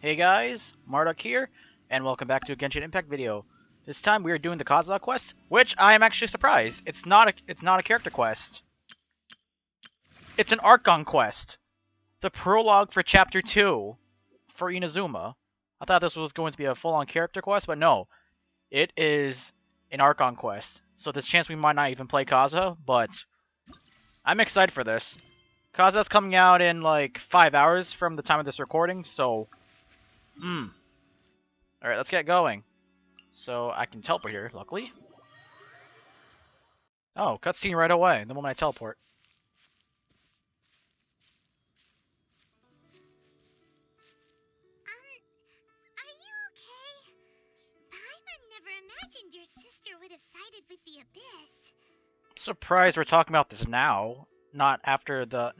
Hey guys, Marduk here, and welcome back to a Genshin Impact video. This time we are doing the KAZUHA quest, which I am actually surprised. It's not a character quest. It's an ARCHON quest. The prologue for Chapter 2 for Inazuma. I thought this was going to be a full-on character quest, but no. It is an ARCHON quest. So there's a chance we might not even play KAZUHA, but I'm excited for this. KAZUHA's coming out in like 5 hours from the time of this recording, so Alright, let's get going. So I can teleport here, luckily. Oh, cutscene right away, the moment I teleport. Are you okay? Paimon never imagined your sister would have sided with the Abyss. Surprised we're talking about this now, not during the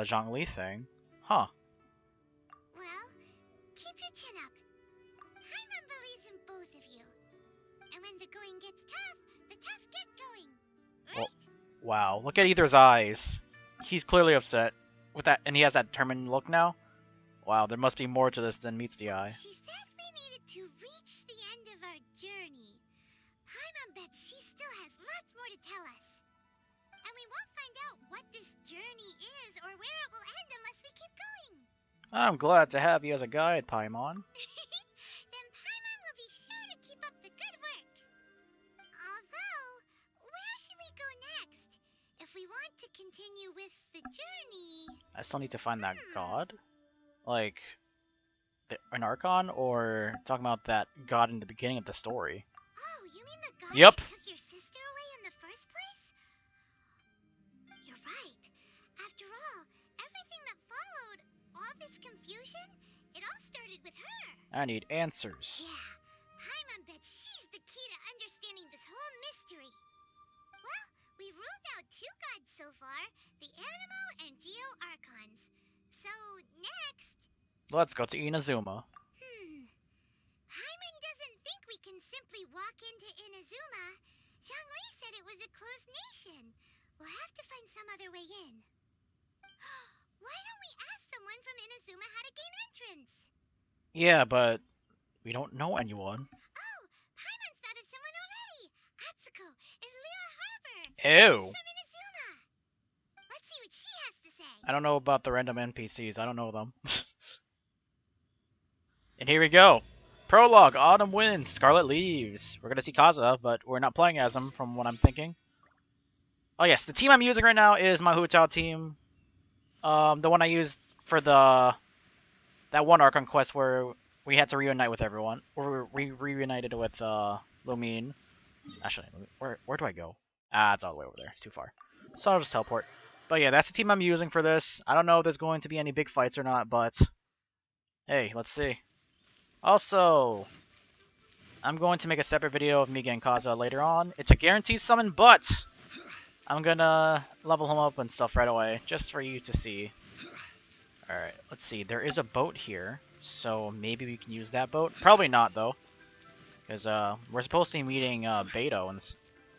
Zhongli thing. Huh. Well, keep your chin up. Paimon believes in both of you. And when the going gets tough, the tough get going. Right? Well, wow, look at either's eyes. He's clearly upset with that, and he has that determined look now. Wow, there must be more to this than meets the eye. She said we needed to reach the end of our journey. Paimon bets she still has lots more to tell us. And we won't find out what this journey is or where it will end unless we keep going. I'm glad to have you as a guide, Paimon. Then Paimon will be sure to keep up the good work. Although, where should we go next? If we want to continue with the journey... I still need to find that god? Like, an Archon, or talking about that god in the beginning of the story? Oh, you mean the god Yep. that took your sister away in the first place? You're right. After all, everything that followed, all this confusion, it all started with her. I need answers. Yeah, Paimon bets she's the key to understanding this whole mystery. Well, we've ruled out two gods so far, the Animo and Geo Archons. So, next... Let's go to Inazuma. Paimon doesn't think we can simply walk into Inazuma. Zhongli said it was a closed nation. We'll have to find some other way in. Why don't we ask someone from Inazuma how to gain entrance? Yeah, but we don't know anyone. Oh, Paimon's thought of someone already. Atsuko in Liyue Harbor. Ew. She's from Inazuma. Let's see what she has to say. I don't know about the random NPCs. I don't know them. And here we go. Prologue, Autumn Winds, Scarlet Leaves. We're going to see KAZUHA, but we're not playing as him from what I'm thinking. Oh yes, the team I'm using right now is my Hutao team. The one I used for that one Archon quest where we had to reunite with everyone. Or we reunited with Lumine. Actually, where do I go? Ah, it's all the way over there. It's too far. So I'll just teleport. But yeah, that's the team I'm using for this. I don't know if there's going to be any big fights or not, but hey, let's see. Also, I'm going to make a separate video of me getting KAZUHA later on. It's a guaranteed summon, but I'm gonna level him up and stuff right away, just for you to see. Alright, let's see. There is a boat here, so maybe we can use that boat. Probably not, though. Because we're supposed to be meeting Beidou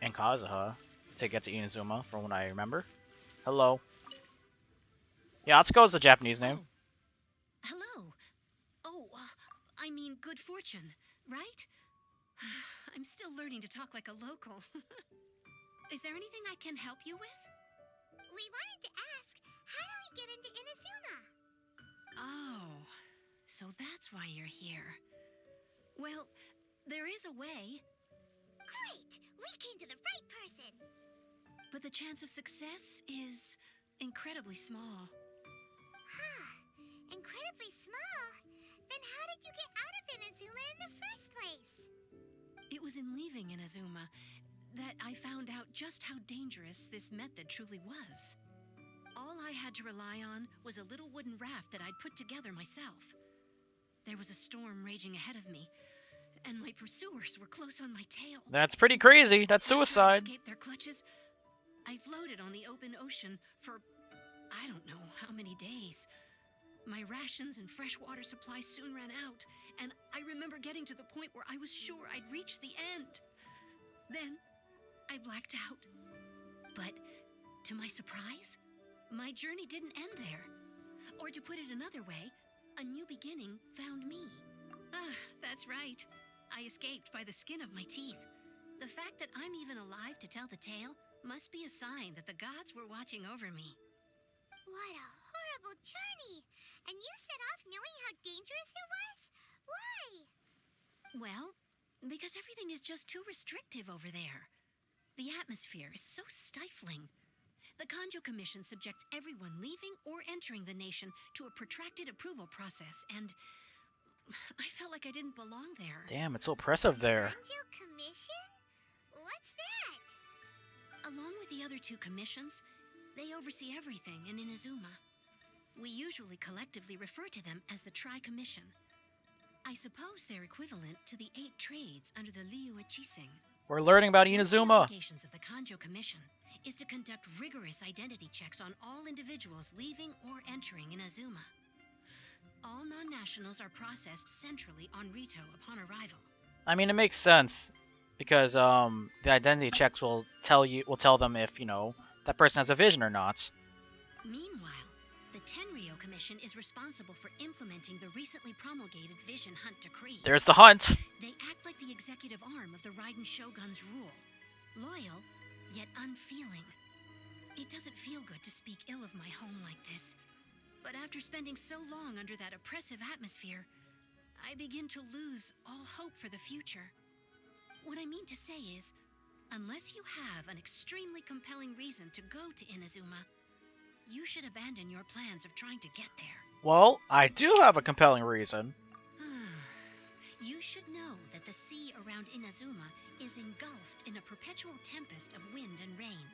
and KAZUHA to get to Inazuma, from what I remember. Hello. Yeah, Atsuko is the Japanese name. Hello. Oh, I mean good fortune, right? I'm still learning to talk like a local. Is there anything I can help you with? We wanted to ask, how do we get into Inazuma? Oh, so that's why you're here. Well, there is a way. Great! We came to the right person! But the chance of success is incredibly small. Huh. Incredibly small? Then how did you get out of Inazuma in the first place? It was in leaving Inazuma that I found out just how dangerous this method truly was. All I had to rely on was a little wooden raft that I'd put together myself. There was a storm raging ahead of me, and my pursuers were close on my tail. That's pretty crazy. That's suicide. After I escaped their clutches, I floated on the open ocean for I don't know how many days. My rations and fresh water supplies soon ran out, and I remember getting to the point where I was sure I'd reached the end. Then, I blacked out. But, to my surprise, my journey didn't end there. Or to put it another way, a new beginning found me. That's right. I escaped by the skin of my teeth. The fact that I'm even alive to tell the tale must be a sign that the gods were watching over me. What a horrible journey! And you set off knowing how dangerous it was? Why? Well, because everything is just too restrictive over there. The atmosphere is so stifling. The Kanjo Commission subjects everyone leaving or entering the nation to a protracted approval process, and I felt like I didn't belong there. Damn, it's so oppressive there. Kanjo Commission? What's that? Along with the other two commissions, they oversee everything in Inazuma. We usually collectively refer to them as the Tri-Commission. I suppose they're equivalent to the 8 trades under the Liu Chising. We're learning about One of the Inazuma. obligations of the Kanjo Commission is to conduct rigorous identity checks on all individuals leaving or entering Inazuma. All non-nationals are processed centrally on Rito upon arrival. I mean, it makes sense because the identity checks will tell them if, you know, that person has a vision or not. Meanwhile, the Tenryo Commission is responsible for implementing the recently promulgated Vision Hunt Decree. There's the hunt. They act like the executive arm of the Raiden Shogun's rule. Loyal, yet unfeeling. It doesn't feel good to speak ill of my home like this. But after spending so long under that oppressive atmosphere, I begin to lose all hope for the future. What I mean to say is, unless you have an extremely compelling reason to go to Inazuma, you should abandon your plans of trying to get there. Well, I do have a compelling reason. You should know that the sea around Inazuma is engulfed in a perpetual tempest of wind and rain.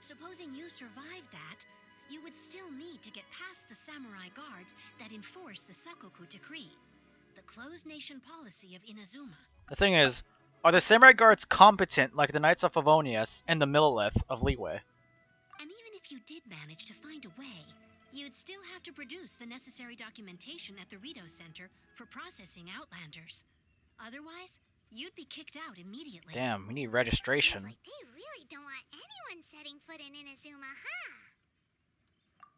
Supposing you survived that, you would still need to get past the samurai guards that enforce the Sakoku Decree, the closed nation policy of Inazuma. The thing is, are the samurai guards competent like the Knights of Favonius and the Millelith of Liyue? And even if you did manage to find a way, you'd still have to produce the necessary documentation at the Rito Center for processing Outlanders. Otherwise, you'd be kicked out immediately. Damn, we need registration. Seems like they really don't want anyone setting foot in Inazuma, huh?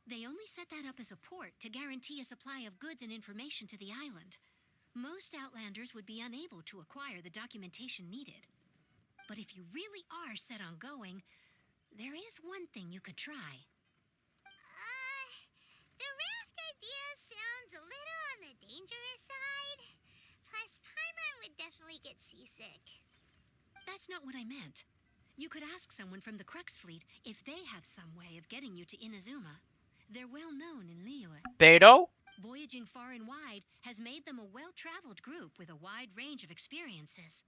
They only set that up as a port to guarantee a supply of goods and information to the island. Most Outlanders would be unable to acquire the documentation needed. But if you really are set on going, there is one thing you could try. The raft idea sounds a little on the dangerous side. Plus, Paimon would definitely get seasick. That's not what I meant. You could ask someone from the Crux Fleet if they have some way of getting you to Inazuma. They're well known in Liyue. Beidou? Voyaging far and wide has made them a well-traveled group with a wide range of experiences.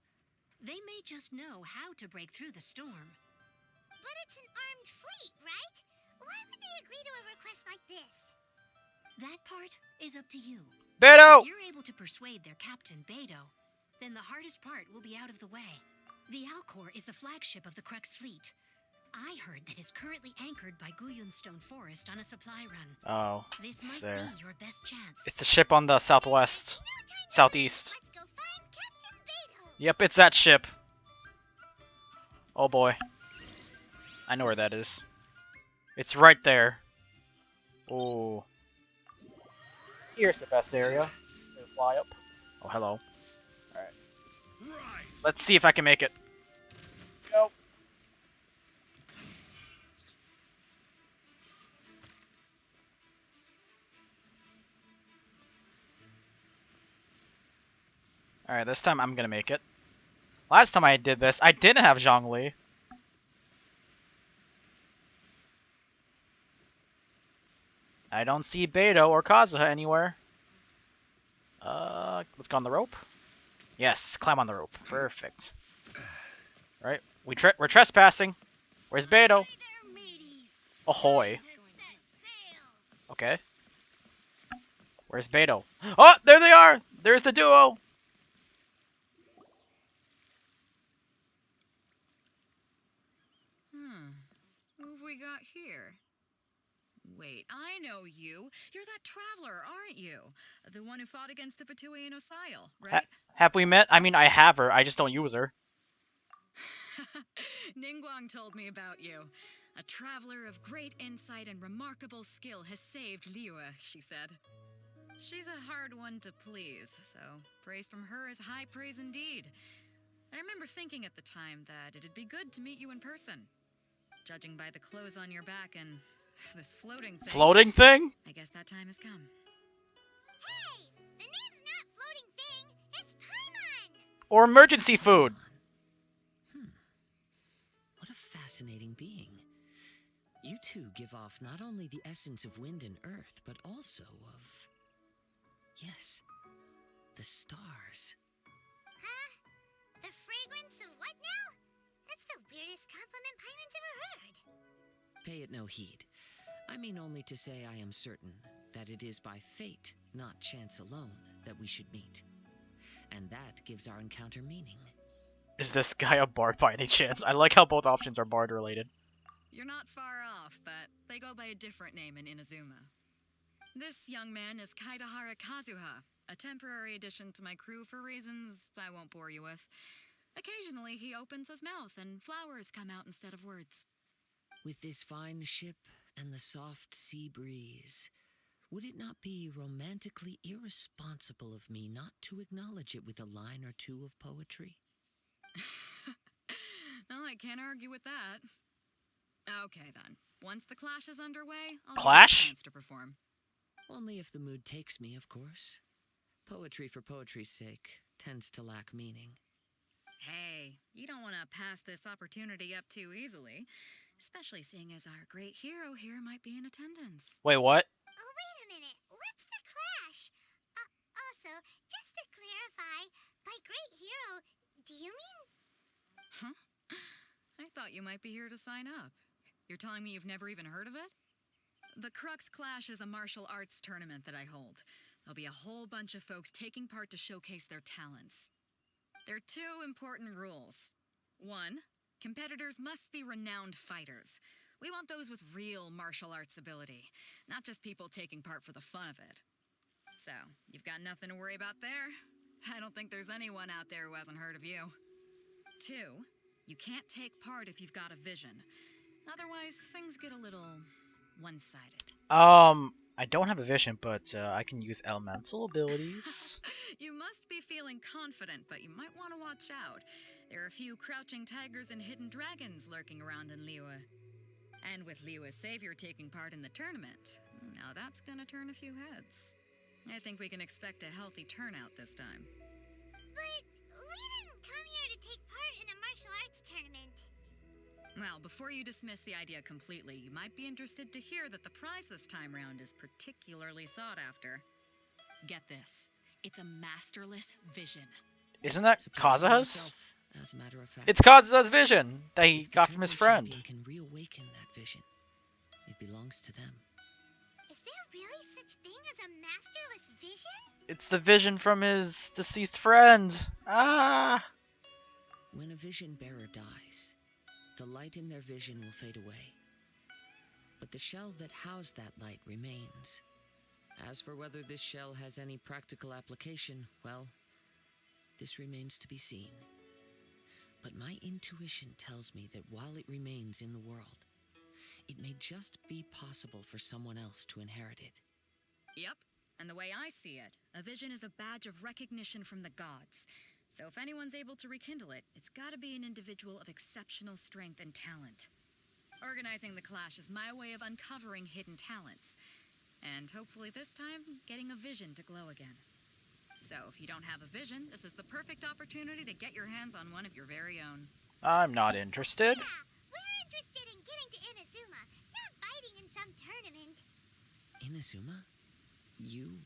They may just know how to break through the storm. But it's an armed fleet, right? Why would they agree to a request like this? That part is up to you. Beidou! If you're able to persuade their captain, Beidou, then the hardest part will be out of the way. The Alcor is the flagship of the Crux Fleet. I heard that it's currently anchored by Guyunstone Forest on a supply run. Oh, This it's might there. be your best chance. It's the ship on the southwest. No time to Southeast. Let's go find Captain Beidou. Yep, it's that ship. Oh boy. I know where that is. It's right there. Oh. Here's the best area. Gonna fly up. Oh, hello. Alright. Let's see if I can make it. Go. Alright, this time I'm gonna make it. Last time I did this, I didn't have Zhongli. I don't see Beidou or Kazuha anywhere. Let's go on the rope. Yes, climb on the rope. Perfect. Right, we're trespassing. Where's Beidou? Ahoy. Okay. Where's Beidou? Oh, there they are! There's the duo! Who have we got here? Wait, I know you. You're that traveler, aren't you? The one who fought against the Fatui and Osile, right? Have we met? I mean, I have her. I just don't use her. Ningguang told me about you. A traveler of great insight and remarkable skill has saved Liyue, she said. She's a hard one to please, so praise from her is high praise indeed. I remember thinking at the time that it'd be good to meet you in person. Judging by the clothes on your back and this floating thing. Floating thing? I guess that time has come. Hey! The name's not Floating Thing, it's Paimon! Or emergency food? What a fascinating being. You two give off not only the essence of wind and earth, but also of... yes, the stars. Huh? The fragrance of what now? That's the weirdest compliment Paimon's ever heard. Pay it no heed. I mean only to say I am certain that it is by fate, not chance alone, that we should meet. And that gives our encounter meaning. Is this guy a bard by any chance? I like how both options are bard related. You're not far off, but they go by a different name in Inazuma. This young man is KAZUHA, a temporary addition to my crew for reasons I won't bore you with. Occasionally, he opens his mouth and flowers come out instead of words. With this fine ship and the soft sea breeze, would it not be romantically irresponsible of me not to acknowledge it with a line or two of poetry? No, I can't argue with that. Okay, then. Once the clash is underway, I'll Clash? give you a chance to perform. Only if the mood takes me, of course. Poetry for poetry's sake tends to lack meaning. Hey, you don't want to pass this opportunity up too easily, especially seeing as our great hero here might be in attendance. Wait, what? Oh, wait a minute. What's the clash? Also, just to clarify, by great hero, do you mean... Huh? I thought you might be here to sign up. You're telling me you've never even heard of it? The Crux Clash is a martial arts tournament that I hold. There'll be a whole bunch of folks taking part to showcase their talents. There are two important rules. One, competitors must be renowned fighters. We want those with real martial arts ability, not just people taking part for the fun of it. So, you've got nothing to worry about there. I don't think there's anyone out there who hasn't heard of you. Two, you can't take part if you've got a vision. Otherwise, things get a little one-sided. I don't have a vision, but I can use elemental abilities. You must be feeling confident, but you might want to watch out. There are a few crouching tigers and hidden dragons lurking around in Liyue. And with Liyue's savior taking part in the tournament, now that's gonna turn a few heads. I think we can expect a healthy turnout this time. But we didn't come here to take part in a martial arts tournament. Well, before you dismiss the idea completely, you might be interested to hear that the prize this time round is particularly sought after. Get this. It's a masterless vision. Isn't that Surprised by Kazuha's? myself, as a matter of fact. It's Kazuha's vision that he If the got from his friend. tournament champion can reawaken that vision, it belongs to them. Is there really such thing as a masterless vision? It's the vision from his deceased friend. Ah! When a vision bearer dies, the light in their vision will fade away. But the shell that housed that light remains. As for whether this shell has any practical application, well, this remains to be seen. But my intuition tells me that while it remains in the world, it may just be possible for someone else to inherit it. Yep, and the way I see it, a vision is a badge of recognition from the gods. So if anyone's able to rekindle it, it's gotta be an individual of exceptional strength and talent. Organizing the clash is my way of uncovering hidden talents. And hopefully this time, getting a vision to glow again. So if you don't have a vision, this is the perfect opportunity to get your hands on one of your very own. I'm not interested. Yeah, we're interested in getting to Inazuma, not fighting in some tournament. Inazuma? You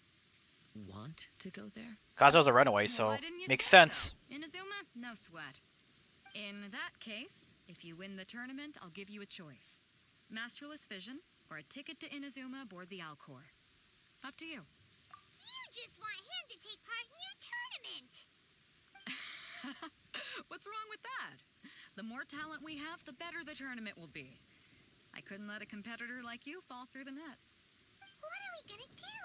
want to go there? Kazuha's a runaway, Well, so why didn't you makes say sense. so? Inazuma? No sweat. In that case, if you win the tournament, I'll give you a choice. Masterless vision, or a ticket to Inazuma aboard the Alcor. Up to you. You just want him to take part in your tournament. What's wrong with that? The more talent we have, the better the tournament will be. I couldn't let a competitor like you fall through the net. What are we gonna do?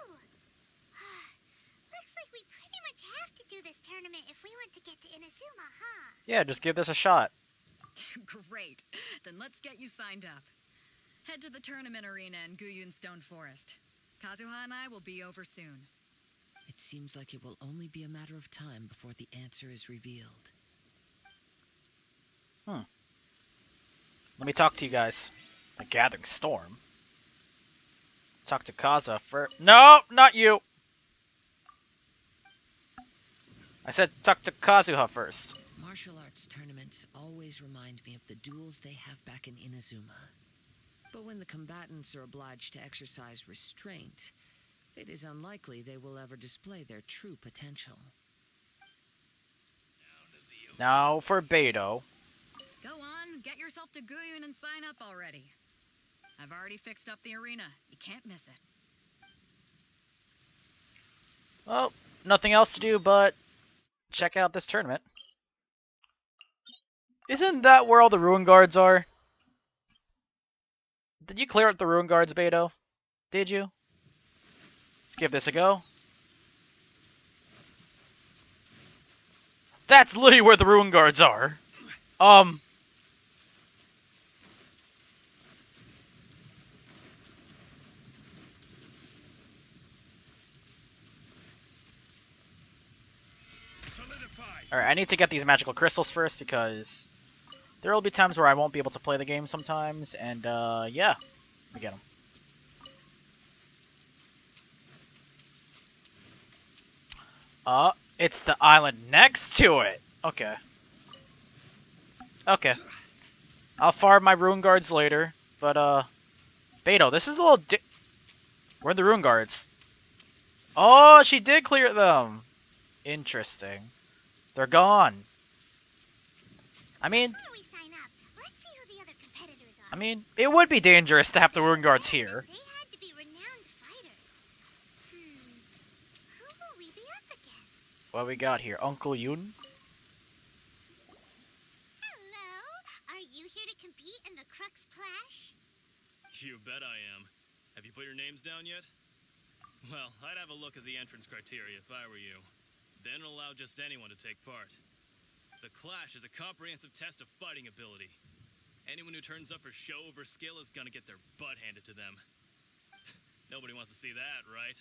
Looks like we pretty much have to do this tournament if we want to get to Inazuma, huh? Yeah, just give this a shot. Great. Then let's get you signed up. Head to the tournament arena in Guyun Stone Forest. Kazuha and I will be over soon. It seems like it will only be a matter of time before the answer is revealed. Let me talk to you guys. A gathering storm. Talk to Kaza first. No, not you. I said talk to Kazuha first. Martial arts tournaments always remind me of the duels they have back in Inazuma. But when the combatants are obliged to exercise restraint, it is unlikely they will ever display their true potential. Now for Beidou. Go on, get yourself to Guyun and sign up already. I've already fixed up the arena. You can't miss it. Well, nothing else to do but check out this tournament. Isn't that where all the Ruin Guards are? Did you clear up the Ruin Guards, Beidou? Did you? Let's give this a go. That's literally where the Ruin Guards are. Alright, I need to get these magical crystals first because there will be times where I won't be able to play the game sometimes, and yeah, let me get them. It's the island next to it. Okay. Okay. I'll farm my Ruin Guards later, but Beidou, this is a little where are the Ruin Guards? Oh, she did clear them. Interesting. They're gone. I mean, Before we sign up, let's see who the other competitors are. I mean, it would be dangerous to have the Ruin Guards here. They had to be renowned fighters. Who will we be up against? What we got here? Uncle Yun? Hello. Are you here to compete in the Crux Clash? You bet I am. Have you put your names down yet? Well, I'd have a look at the entrance criteria if I were you. Then allow just anyone to take part. The Clash is a comprehensive test of fighting ability. Anyone who turns up for show over skill is gonna get their butt handed to them. Nobody wants to see that, right?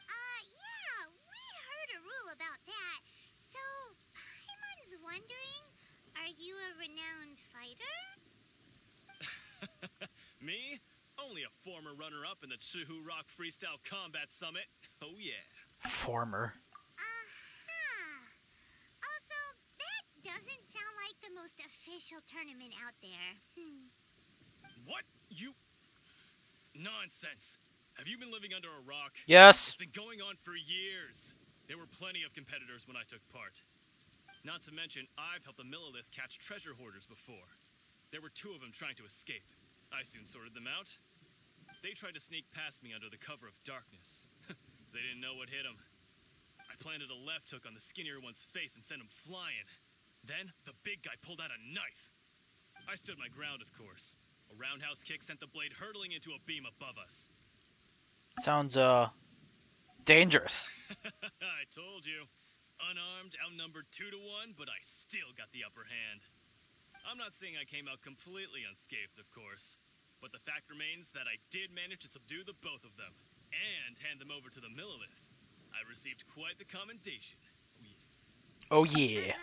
Yeah, we heard a rule about that. So, Paimon's wondering, are you a renowned fighter? Me? Only a former runner-up in the Chuhu Rock Freestyle Combat Summit. Oh yeah. Former. Also, that doesn't sound like the most official tournament out there. What? You... Nonsense. Have you been living under a rock? Yes. It's been going on for years. There were plenty of competitors when I took part. Not to mention, I've helped the Millilith catch treasure hoarders before. There were 2 of them trying to escape. I soon sorted them out. They tried to sneak past me under the cover of darkness. They didn't know what hit them. I planted a left hook on the skinnier one's face and sent him flying. Then, the big guy pulled out a knife. I stood my ground, of course. A roundhouse kick sent the blade hurtling into a beam above us. Sounds, dangerous. I told you. Unarmed, outnumbered 2 to 1, but I still got the upper hand. I'm not saying I came out completely unscathed, of course. But the fact remains that I did manage to subdue the both of them. And hand them over to the Millilith. I received quite the commendation. Oh yeah.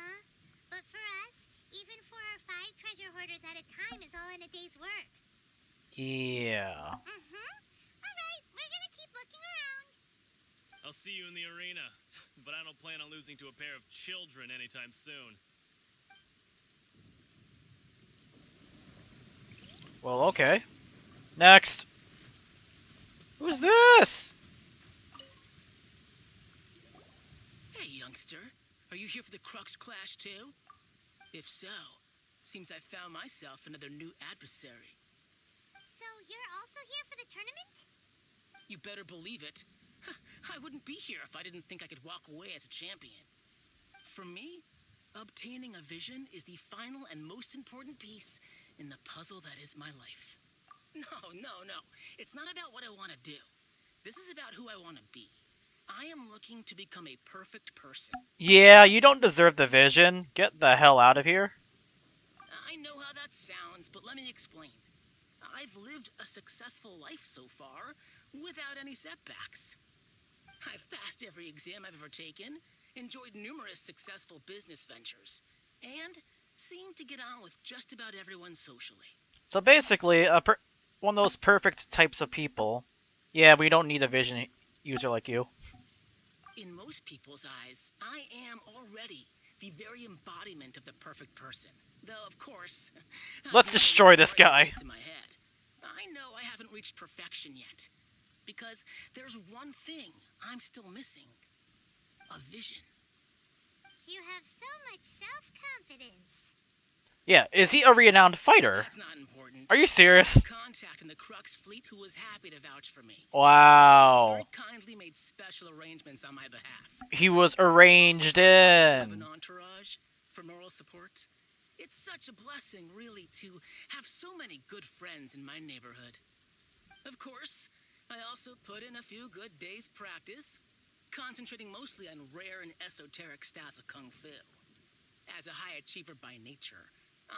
But for us, even 4 or 5 treasure hoarders at a time is all in a day's work. Yeah. Alright, we're gonna keep looking around. I'll see you in the arena. But I don't plan on losing to a pair of children anytime soon. Well, okay. Next. Who's this? Hey, youngster. Are you here for the Crux Clash, too? If so, seems I found myself another new adversary. So you're also here for the tournament? You better believe it. I wouldn't be here if I didn't think I could walk away as a champion. For me, obtaining a vision is the final and most important piece in the puzzle that is my life. No. It's not about what I want to do. This is about who I want to be. I am looking to become a perfect person. Yeah, you don't deserve the vision. Get the hell out of here. I know how that sounds, but let me explain. I've lived a successful life so far, without any setbacks. I've passed every exam I've ever taken, enjoyed numerous successful business ventures, and seem to get on with just about everyone socially. So basically, one of those perfect types of people. Yeah, we don't need a vision user like you. In most people's eyes, I am already the very embodiment of the perfect person. Though, of course, Let's destroy this guy. to my head. I know I haven't reached perfection yet, because there's one thing I'm still missing: a vision. You have so much self-confidence. Yeah, is he a renowned fighter? That's not important. Are you serious? Contact in the Crux fleet who was happy to vouch for me. Wow. Very kindly made special arrangements on my behalf. He was arranged Have an in. entourage for moral support. It's such a blessing, really, to have so many good friends in my neighborhood. Of course, I also put in a few good days' practice, concentrating mostly on rare and esoteric styles of Kung Fu. As a high achiever by nature,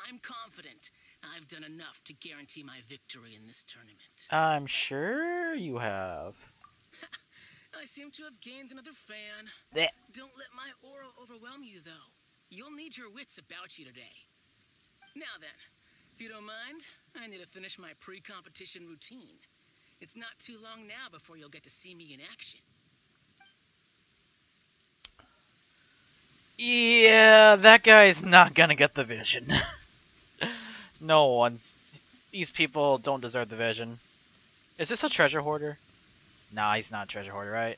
I'm confident I've done enough to guarantee my victory in this tournament. I'm sure you have. I seem to have gained another fan. Blech. Don't let my aura overwhelm you, though. You'll need your wits about you today. Now then, if you don't mind, I need to finish my pre-competition routine. It's not too long now before you'll get to see me in action. Yeah, that guy's not gonna get the vision. No one's. These people don't deserve the vision. Is this a treasure hoarder? Nah, he's not a treasure hoarder, right?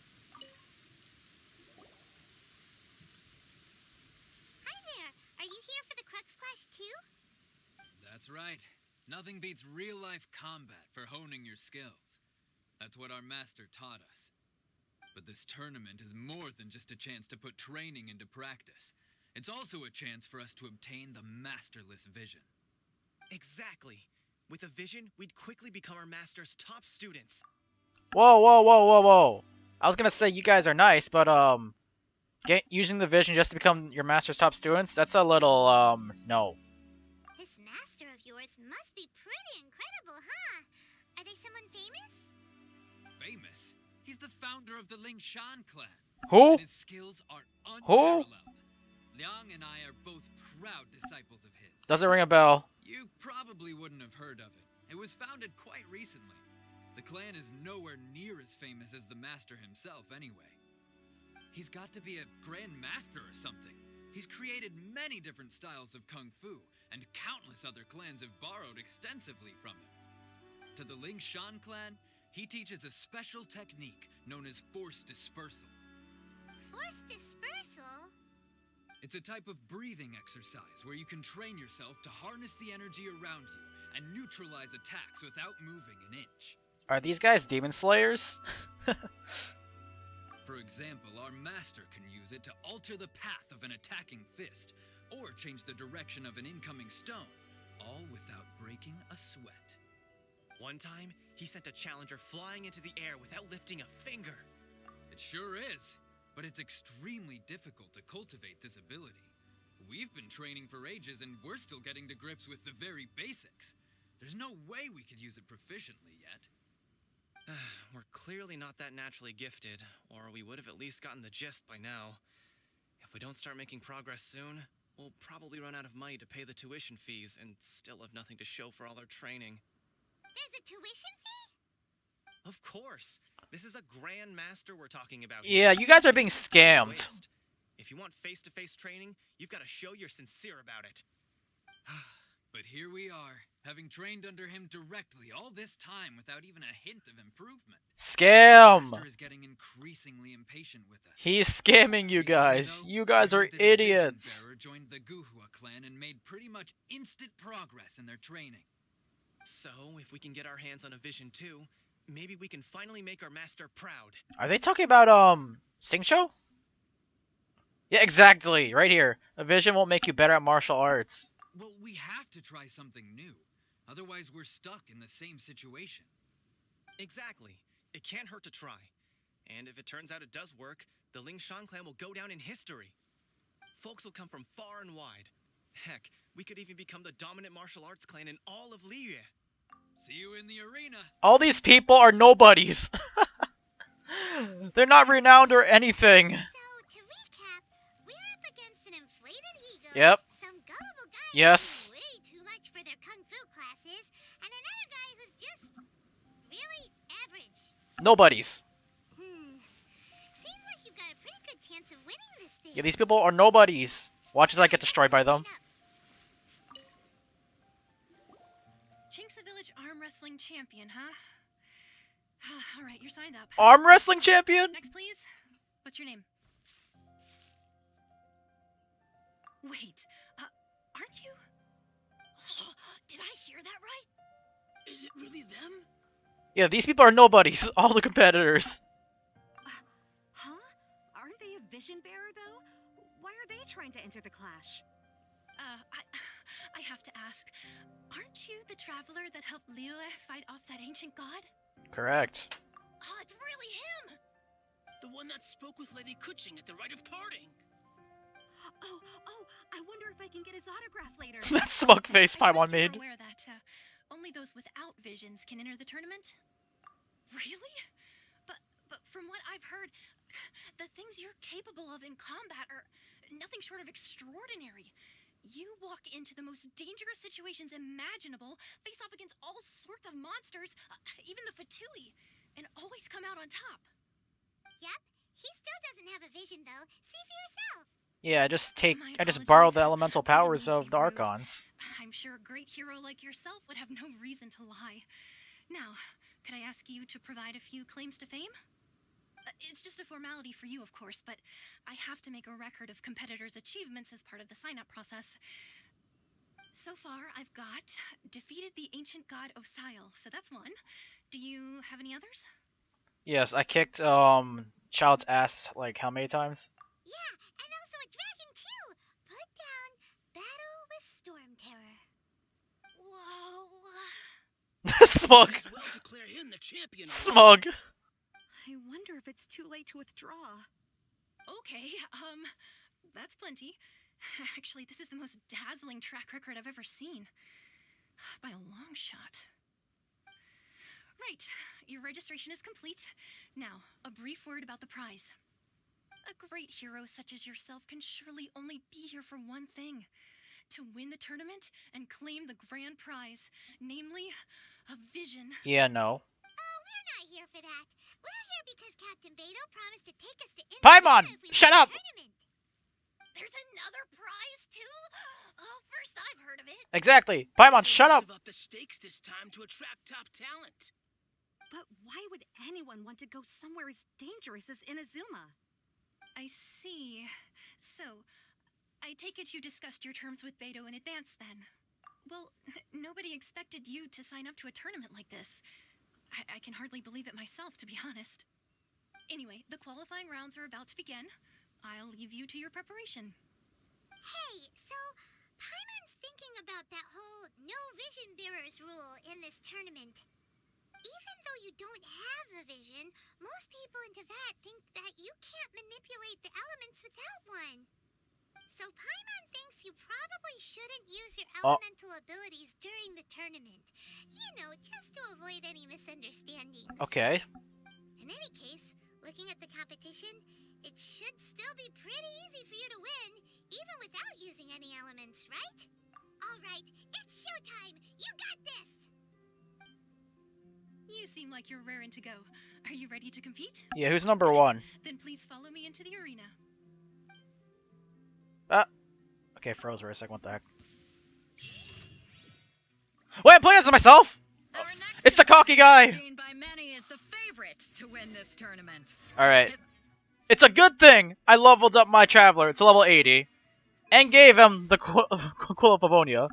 Hi there. Are you here for the Crux Clash too? That's right. Nothing beats real-life combat for honing your skills. That's what our master taught us. But this tournament is more than just a chance to put training into practice. It's also a chance for us to obtain the masterless vision. Exactly. With a vision, we'd quickly become our master's top students. Whoa, whoa, whoa, whoa, whoa! I was gonna say you guys are nice, but using the vision just to become your master's top students—that's a little no. This master of yours must be pretty incredible, huh? Are they someone famous? Famous? He's the founder of the Lingshan clan. Who? And his skills are unparalleled. Liang and I are both proud disciples of his. Doesn't ring a bell. You probably wouldn't have heard of it. It was founded quite recently. The clan is nowhere near as famous as the master himself anyway. He's got to be a grand master or something. He's created many different styles of Kung Fu, and countless other clans have borrowed extensively from him. To the Lingshan clan, he teaches a special technique known as force dispersal. Force dispersal? It's a type of breathing exercise where you can train yourself to harness the energy around you and neutralize attacks without moving an inch. Are these guys demon slayers? For example, our master can use it to alter the path of an attacking fist, or change the direction of an incoming stone, all without breaking a sweat. One time, he sent a challenger flying into the air without lifting a finger. It sure is, but it's extremely difficult to cultivate this ability. We've been training for ages and we're still getting to grips with the very basics. There's no way we could use it proficiently yet. We're clearly not that naturally gifted, or we would have at least gotten the gist by now. If we don't start making progress soon, we'll probably run out of money to pay the tuition fees and still have nothing to show for all our training. There's a tuition fee? Of course! This is a grand master we're talking about Yeah, here. you guys are being It's no time to scammed. waste. If you want face-to-face training, you've got to show you're sincere about it. But here we are, having trained under him directly all this time without even a hint of improvement. Scam! Master is getting increasingly impatient with us. He's scamming you Recently, guys. though, You guys we are heard that a vision idiots. bearer joined the KAZUHA clan and made pretty much instant progress in their training. So, if we can get our hands on a vision too, maybe we can finally make our master proud. Are they talking about Sing Show? Yeah, exactly. Right here. A vision won't make you better at martial arts. Well, we have to try something new. Otherwise, we're stuck in the same situation. Exactly. It can't hurt to try. And if it turns out it does work, the Lingshan clan will go down in history. Folks will come from far and wide. Heck, we could even become the dominant martial arts clan in all of Liyue. See you in the arena. All these people are nobodies. They're not renowned or anything. So, to recap, we're up against an inflated ego, Yep. some gullible guys Yes. doing way too much for their kung fu classes, and another guy who's just really average. Nobodies. Seems like you've got a pretty good chance of winning this thing. Yeah, these people are nobodies. Watch as I get destroyed by them. Chinksa Village arm wrestling champion, huh? Alright, you're signed up. Arm wrestling champion? Next, please. What's your name? Wait, aren't you? Did I hear that right? Is it really them? Yeah, these people are nobodies. All the competitors. Huh? Aren't they a vision bearer, though? Why are they trying to enter the clash? I have to ask, aren't you the traveler that helped Liyue fight off that ancient god? Correct. Oh, it's really him! The one that spoke with Lady Kuching at the rite of parting. Oh, I wonder if I can get his autograph later. That smug face I Paimon trust you're made. aware that only those without visions can enter the tournament? Really? But from what I've heard, the things you're capable of in combat are nothing short of extraordinary. You walk into the most dangerous situations imaginable, face off against all sorts of monsters, even the Fatui, and always come out on top. Yep, he still doesn't have a vision though. See for yourself. Yeah, I just apologies. borrow the elemental I didn't powers mean to of be the rude. Archons. I'm sure a great hero like yourself would have no reason to lie. Now, could I ask you to provide a few claims to fame? It's just a formality for you, of course, but I have to make a record of competitors' achievements as part of the sign-up process. So far, I've got defeated the ancient god Osail, so that's one. Do you have any others? Yes, I kicked Child's ass like how many times? Yeah, and also a dragon too. Put down Battle with Storm Terror. Whoa. Smug. Might as well declare him the champion. Smug. I wonder if it's too late to withdraw. Okay, that's plenty. Actually, this is the most dazzling track record I've ever seen. By a long shot. Right, your registration is complete. Now, a brief word about the prize. A great hero such as yourself can surely only be here for one thing. To win the tournament and claim the grand prize, namely, a vision. Yeah, no. Oh, we're not here for that. We're here because Captain Beidou promised to take us to Paimon, Inazuma if we shut win up! the tournament. There's another prize, too? Oh, first I've heard of it. Exactly. Paimon, shut up. Up the stakes this time to attract top talent. But why would anyone want to go somewhere as dangerous as Inazuma? I see. So, I take it you discussed your terms with Beidou in advance, then? Well, nobody expected you to sign up to a tournament like this. I can hardly believe it myself, to be honest. Anyway, the qualifying rounds are about to begin. I'll leave you to your preparation. Hey, so Paimon's thinking about that whole no vision bearers rule in this tournament. Even though you don't have a vision, most people in Teyvat think that you can't manipulate the elements without one. So Paimon thinks you probably shouldn't use your elemental abilities during the tournament. You know, just to avoid any misunderstandings. Okay. In any case, looking at the competition, it should still be pretty easy for you to win, even without using any elements, right? Alright, it's showtime! You got this! You seem like you're raring to go. Are you ready to compete? Yeah, who's number one? Then please follow me into the arena. Okay, froze for a second. What the heck? Wait, I'm playing as myself? Our next It's the cocky guy! seen by many is the favorite to win this tournament. Alright. It's a good thing I leveled up my Traveler to level 80. And gave him the Quill of Pavonia.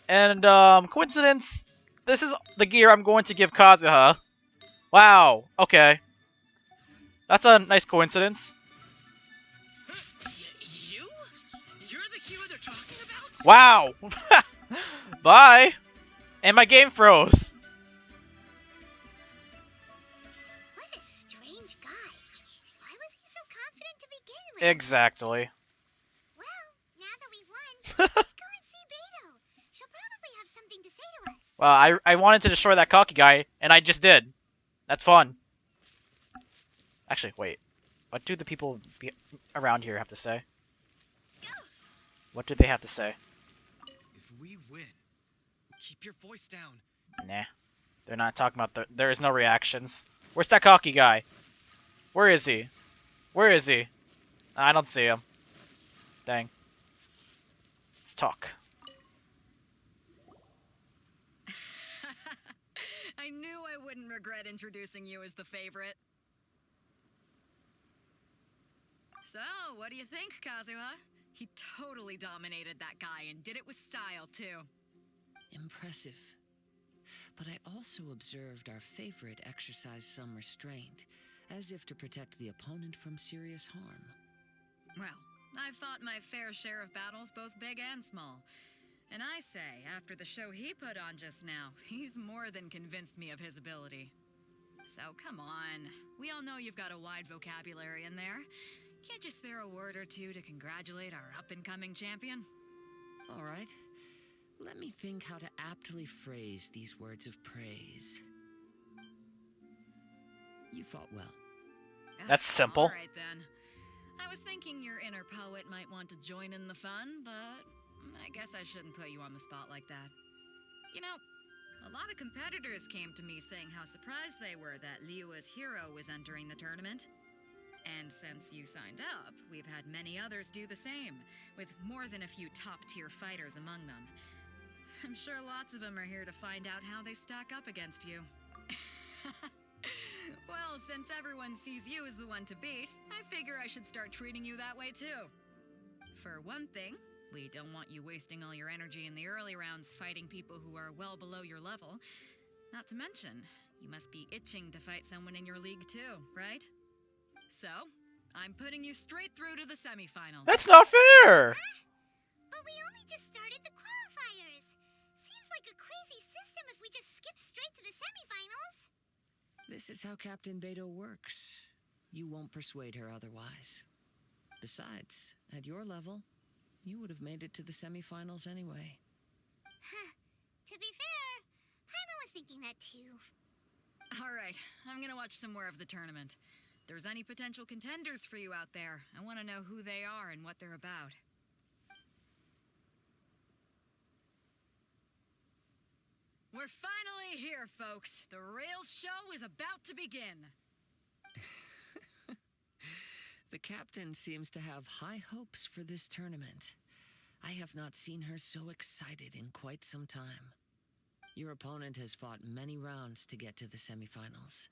And, coincidence, this is the gear I'm going to give Kazuha. Wow, okay. That's a nice coincidence. You? You're the hero they're talking about? Wow! Bye! And my game froze. What a strange guy. Why was he so confident to begin with? Exactly. Well, now that we've won, let's go and see Beidou. She'll probably have something to say to us. Well, I wanted to destroy that cocky guy, and I just did. That's fun. Actually, wait. What do the people around here have to say? What do they have to say? If we win, keep your voice down. Nah. They're not talking about there is no reactions. Where's that cocky guy? Where is he? Where is he? I don't see him. Dang. Let's talk. I knew I wouldn't regret introducing you as the favorite. So, what do you think, Kazuha? He totally dominated that guy and did it with style, too. Impressive. But I also observed our favorite exercise some restraint, as if to protect the opponent from serious harm. Well, I've fought my fair share of battles, both big and small. And I say, after the show he put on just now, he's more than convinced me of his ability. So come on, we all know you've got a wide vocabulary in there. Can't you spare a word or two to congratulate our up-and-coming champion? All right. Let me think how to aptly phrase these words of praise. You fought well. That's simple. All right, then. I was thinking your inner poet might want to join in the fun, but I guess I shouldn't put you on the spot like that. You know, a lot of competitors came to me saying how surprised they were that Liyue's hero was entering the tournament. And since you signed up, we've had many others do the same, with more than a few top-tier fighters among them. I'm sure lots of them are here to find out how they stack up against you. Well, since everyone sees you as the one to beat, I figure I should start treating you that way too. For one thing, we don't want you wasting all your energy in the early rounds fighting people who are well below your level. Not to mention, you must be itching to fight someone in your league too, right? So, I'm putting you straight through to the semifinals. That's not fair! But we only just started the qualifiers. Seems like a crazy system if we just skip straight to the semifinals. This is how Captain Beidou works. You won't persuade her otherwise. Besides, at your level, you would have made it to the semifinals anyway. To be fair, Paimon was thinking that too. Alright, I'm gonna watch some more of the tournament. If there's any potential contenders for you out there, I want to know who they are and what they're about. We're finally here, folks. The real show is about to begin. The captain seems to have high hopes for this tournament. I have not seen her so excited in quite some time. Your opponent has fought many rounds to get to the semifinals.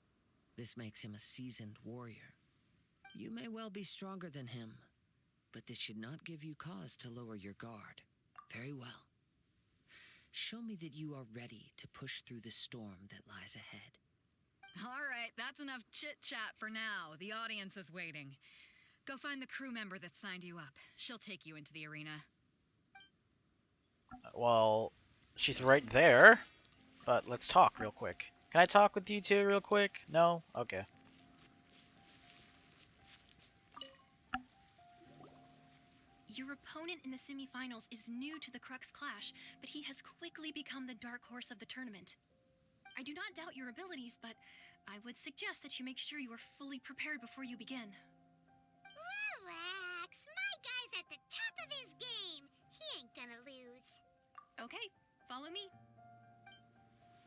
This makes him a seasoned warrior. You may well be stronger than him, but this should not give you cause to lower your guard. Very well. Show me that you are ready to push through the storm that lies ahead. Alright, that's enough chit-chat for now. The audience is waiting. Go find the crew member that signed you up. She'll take you into the arena. Well, she's right there. But let's talk real quick. Can I talk with you two real quick? No? Okay. Your opponent in the semifinals is new to the Crux Clash, but he has quickly become the dark horse of the tournament. I do not doubt your abilities, but I would suggest that you make sure you are fully prepared before you begin. Relax, my guy's at the top of his game. He ain't gonna lose. Okay, follow me.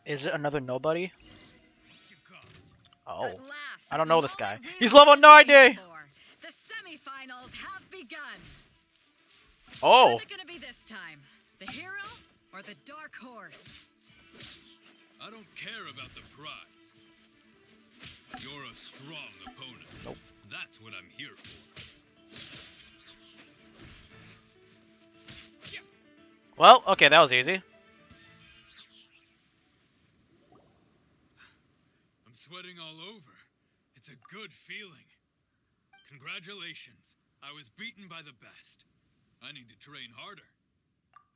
Is it another nobody? Oh. At last, I don't know this guy. the moment He's we've level been waiting 90! for. The semifinals have begun. Oh! Who's it gonna be this time? The hero or the dark horse? I don't care about the prize. You're a strong opponent. Nope. That's what I'm here for. Well, okay, that was easy. I'm sweating all over. It's a good feeling. Congratulations. I was beaten by the best. I need to train harder.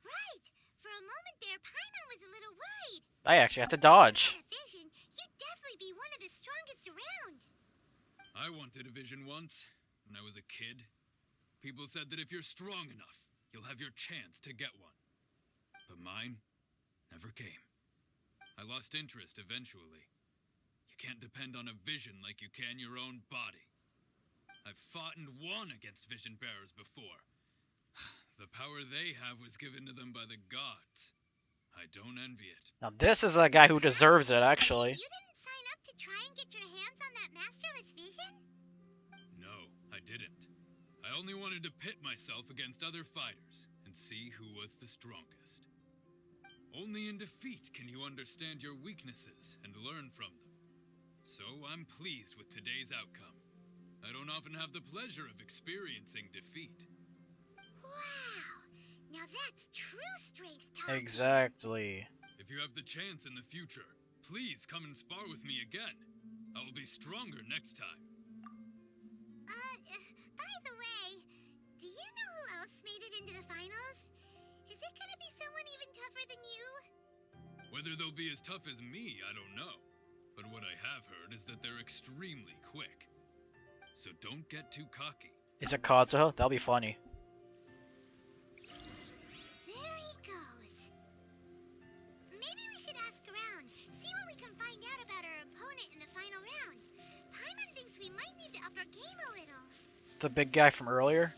Right. For a moment there, Paimon was a little worried. I actually had to dodge. Without a vision, you'd definitely be one of the strongest around. I wanted a vision once, when I was a kid. People said that if you're strong enough, you'll have your chance to get one. But mine never came. I lost interest eventually. You You can't depend on a vision like you can your own body. I've fought and won against vision bearers before. The power they have was given to them by the gods. I don't envy it. Now this is a guy who deserves it, actually. You didn't sign up to try and get your hands on that masterless vision? No, I didn't. I only wanted to pit myself against other fighters and see who was the strongest. Only in defeat can you understand your weaknesses and learn from them. So I'm pleased with today's outcome. I don't often have the pleasure of experiencing defeat. Wow! Now that's true strength talking. Exactly. If you have the chance in the future, please come and spar with me again. I will be stronger next time. By the way, do you know who else made it into the finals? Is it gonna be someone even tougher than you? Whether they'll be as tough as me, I don't know. But what I have heard is that they're extremely quick. So don't get too cocky. Is it Kazuha? That'll be funny. There he goes. Maybe we should ask around, see what we can find out about our opponent in the final round. Paimon thinks we might need to up our game a little. The big guy from earlier?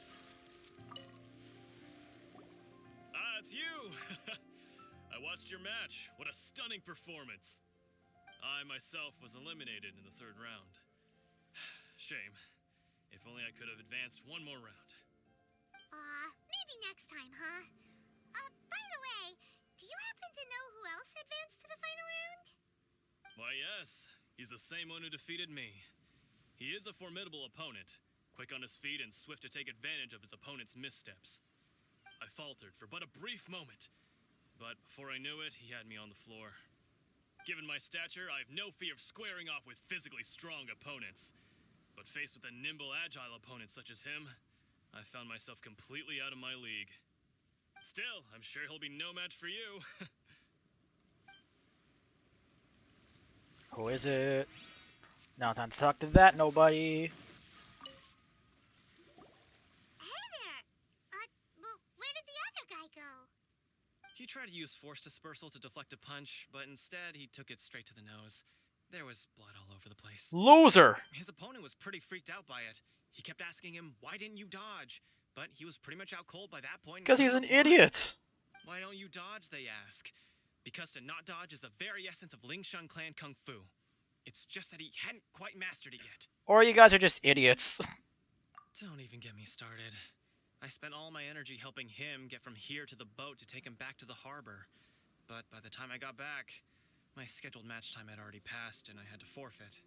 Ah, it's you! I watched your match. What a stunning performance. I myself was eliminated in the third round. Shame. If only I could have advanced one more round. Maybe next time, huh? By the way, do you happen to know who else advanced to the final round? Why, yes. He's the same one who defeated me. He is a formidable opponent, quick on his feet and swift to take advantage of his opponent's missteps. I faltered for but a brief moment, but before I knew it, he had me on the floor. Given my stature, I have no fear of squaring off with physically strong opponents. But faced with a nimble, agile opponent such as him, I found myself completely out of my league. Still, I'm sure he'll be no match for you. Who is it? Now time to talk to that nobody. Hey there! Well, where did the other guy go? He tried to use force dispersal to deflect a punch, but instead he took it straight to the nose. There was blood all over the place. Loser! His opponent was pretty freaked out by it. He kept asking him, why didn't you dodge? But he was pretty much out cold by that point. Because he's an idiot! Why don't you dodge, they ask. Because to not dodge is the very essence of Lingshan clan kung fu. It's just that he hadn't quite mastered it yet. Or you guys are just idiots. Don't even get me started. I spent all my energy helping him get from here to the boat to take him back to the harbor. But by the time I got back, my scheduled match time had already passed and I had to forfeit.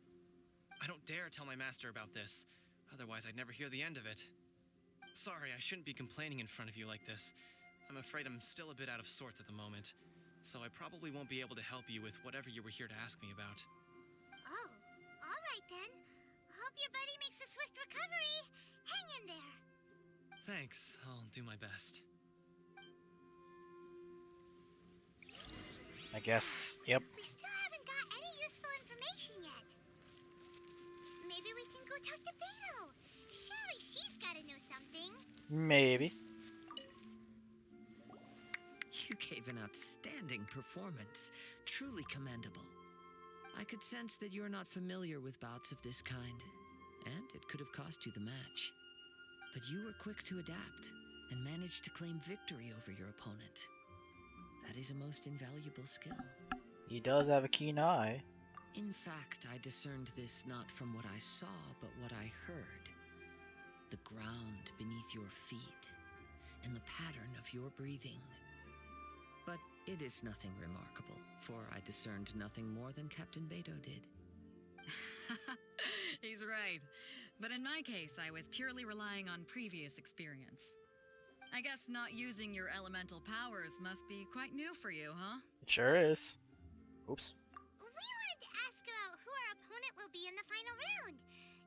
I don't dare tell my master about this, otherwise I'd never hear the end of it. Sorry, I shouldn't be complaining in front of you like this. I'm afraid I'm still a bit out of sorts at the moment, so I probably won't be able to help you with whatever you were here to ask me about. Oh, alright then. Hope your buddy makes a swift recovery. Hang in there. Thanks, I'll do my best. I guess, yep. We still haven't got any useful information yet. Maybe we can go talk to Beidou. Surely she's gotta know something. Maybe. You gave an outstanding performance. Truly commendable. I could sense that you're not familiar with bouts of this kind, and it could have cost you the match. But you were quick to adapt, and managed to claim victory over your opponent. That is a most invaluable skill. He does have a keen eye. In fact, I discerned this not from what I saw, but what I heard. The ground beneath your feet, and the pattern of your breathing. But it is nothing remarkable, for I discerned nothing more than Captain Beidou did. He's right. But in my case, I was purely relying on previous experience. I guess not using your elemental powers must be quite new for you, huh? It sure is. Oops. We wanted to ask about who our opponent will be in the final round.